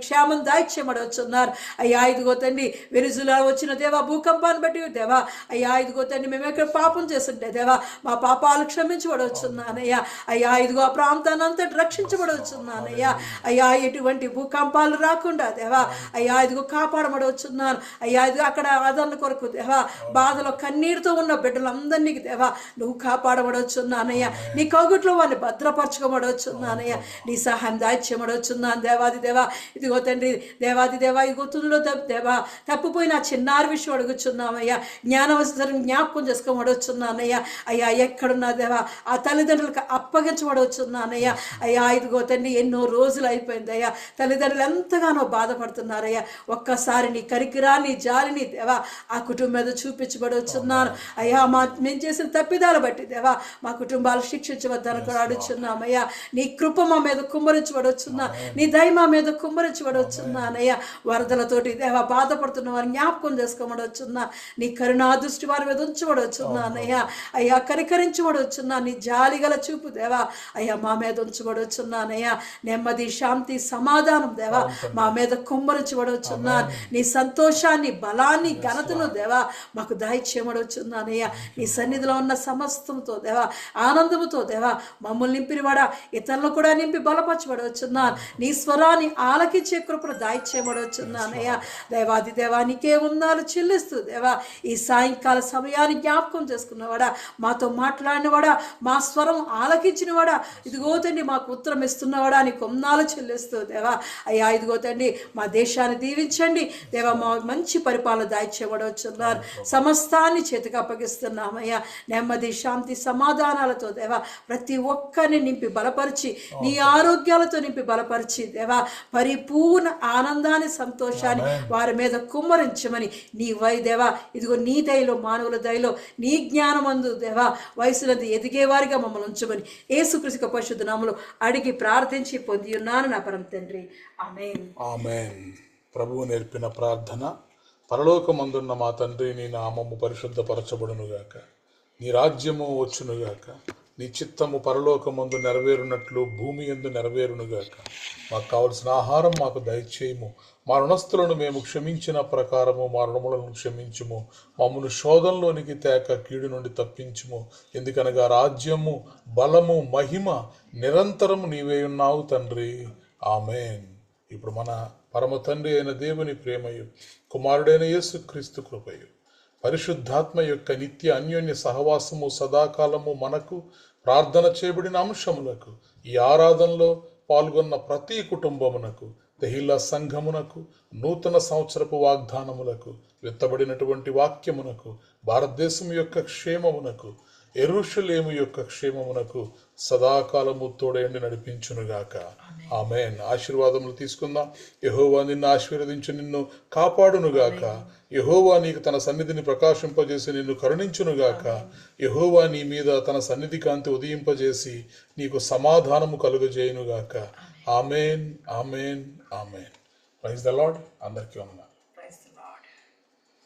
క్షేమం దాయిచ్చేయమడవచ్చున్నారు. అయ్యా ఇదిగో తండ్రి వెనుజులా వచ్చిన దేవా భూకంపాన్ని బట్టి దేవా అయ్యా ఇదిగో తండ్రి మేము ఎక్కడ పాపం చేస్తుంటే దేవా మా పాపాలు క్షమించబడవచ్చున్నానయ్యా. అయ్యా ఇదిగో ఆ ప్రాంతాన్ని అంతటి రక్షించబడవచ్చున్నానయ్యా. అయ్యా ఎటువంటి భూకంపాలు రాకుండా దేవా అయ్యా ఇదిగో కాపాడబడవచ్చున్నాను. అయ్యా ఇదిగో అక్కడ ఆదరణ కొరకు దేవా బాధలో కన్నీరుతో ఉన్న బిడ్డలందరినీ దేవా నువ్వు కాపాడబడవచ్చున్నానయ్యా. నీ కౌగుట్లో వారిని భద్రపరచుకోబడవచ్చున్నానయ్యా. నీ సహాయం దాయిచ్చేయబడవచ్చున్నాను. దేవాది దేవా ఇదిగో తండ్రి దేవాది దేవా ఇదిగో తుదిలో దేవా తప్పిపోయిన చిన్నారి విషయం అడుగుచున్నామయ్యా. జ్ఞానవసరం జ్ఞాపకం చేసుకోబడవచ్చున్నానయ్యా. అయ్యా ఎక్కడున్నా దేవా ఆ తల్లిదండ్రులకు అప్పగించబడవచ్చు వచ్చున్నానయ్యా. అయ్యా ఇదిగో తండ్రి ఎన్నో రోజులు అయిపోయిందయ్యా. తల్లిదండ్రులు ఎంతగానో బాధపడుతున్నారయ్యా. ఒక్కసారి నీ కరికిరాన్ని జాలిని దేవా ఆ కుటుంబం మీద చూపించబడవచ్చున్నాను. అయ్యా మేము చేసిన తప్పిదాలు బట్టి దేవా మా కుటుంబాలు శిక్షించవద్దని కూడా అడుగుచున్నామయ్యా. నీ కృప మా మీద కుమ్మరించబడవచ్చున్నా. నీ దయ మా మీద కుమ్మరించబడవచ్చున్నానయ్యా. వరదలతోటి దేవా బాధపడుతున్న వారిని జ్ఞాపకం చేసుకోబడవచ్చున్నా. నీ కరుణా దృష్టి వారి మీద ఉంచబడవచ్చున్నానయ్యా. అయ్యా కనికరించబడవచ్చున్నా. నీ జాలిగల చూపు దేవా అయ్యా మా మీద ఉంచబడవచ్చున్నానయ్యా. నెమ్మది శాంతి సమాధానం దేవా మా మీద కుమ్మరించబడవచ్చున్నాను. నీ సంతోషాన్ని బలాన్ని ఘనతను దేవా మాకు దాయిచ్చేయబడవచ్చున్నానయ్యా. నీ సన్నిధిలో ఉన్న సమస్తంతో దేవా ఆనందముతో దేవా మమ్మల్ని నింపినవాడా ఇతరులను కూడా నింపి బలపరచబడవచ్చున్నాను. నీ స్వరాన్ని ఆలకించే కృపను దాయిచ్చేయబడవచ్చున్నానయ్యా. దేవాది దేవానికే వందనాలు చెల్లిస్తూ దేవా ఈ సాయంకాల సమయాన్ని జ్ఞాపకం చేసుకున్నవాడా మాతో మాట్లాడినవాడా మా స్వరం ఆలకించిన వాడా ఇదిగో తండ్రి మాకు ఉత్తరం ఇస్తున్నవాడా అని వందనాలు చెల్లిస్తూ దేవా అయ్యా ఇదిగో తండ్రి మా దేశాన్ని దీవించండి దేవా. మా మంచి పరిపాలన దాయిచ్చేయబడవచ్చున్నారు. సమస్తాన్ని చేతికి అప్పగిస్తున్నామయ్యా. నెమ్మది శాంతి సమాధానాలతో దేవా ప్రతి ఒక్కరిని నింపి బలపరిచి నీ ఆరోగ్యాలతో నింపి బలపరిచి దేవా పరిపూర్ణ ఆనందాన్ని సంతోషాన్ని వారి మీద కుమ్మరించమని నీ దేవా ఇదిగో నీ దయలో మానవుల దయలో నీ జ్ఞానమందు దేవా వయసులందు ఎదిగేవారిగా మమ్మల్ని ఉంచమని యేసుక్రీస్తు యేసుక్రీస్తు యొక్క పరిశుద్ధ నామములో అడిగి ప్రార్థించి పొంది ఉన్నాను నా పరమ తండ్రి, ఆమేన్. ఆమేన్. ప్రభువు నేర్పిన ప్రార్థన. పరలోకమందున్న మా తండ్రి, నీ నామము పరిశుద్ధపరచబడునుగాక, నీ రాజ్యము వచ్చునుగాక, నీ చిత్తము పరలోకమందు నెరవేరునట్లు భూమి యందు నెరవేరునుగాక. మాకు కావలసిన ఆహారం మాకు దయచేయము, మా రుణస్థులను మేము క్షమించిన ప్రకారము మా రుణములను క్షమించుము, మమ్మను శోధంలోనికి తేక కీడు నుండి తప్పించుము. ఎందుకనగా రాజ్యము, బలము, మహిమ నిరంతరము నీవే ఉన్నావు తండ్రి, ఆమేన్. ఇప్పుడు మన పరమ తండ్రి అయిన దేవుని ప్రేమయు, కుమారుడైన యేసుక్రీస్తు కృపయు, పరిశుద్ధాత్మ యొక్క నిత్య అన్యోన్య సహవాసము సదాకాలము మనకు, ప్రార్థన చేయబడిన అంశములకు, ఈ ఆరాధనలో పాల్గొన్న ప్రతి కుటుంబమునకు, తెహిల్లా సంఘమునకు, నూతన సంవత్సరపు వాగ్దానములకు, విత్తబడినటువంటి వాక్యమునకు, భారతదేశం యొక్క క్షేమమునకు, యెరూషలేము యొక్క క్షేమమునకు సదాకాలము తోడేండి నడిపించునుగాక, ఆమేన్. ఆశీర్వాదములు తీసుకుందాం. యెహోవా నిన్ను ఆశీర్వదించు, నిన్ను కాపాడునుగాక. యెహోవా నీకు తన సన్నిధిని ప్రకాశింపజేసి నిన్ను కరుణించునుగాక. యెహోవా నీ మీద తన సన్నిధి కాంతి ఉదయింపజేసి నీకు సమాధానము కలుగజేయునుగాక. ఆమేన్, ఆమేన్, ఆమేన్. Praise the Lord. అందరికీ వందనాలు.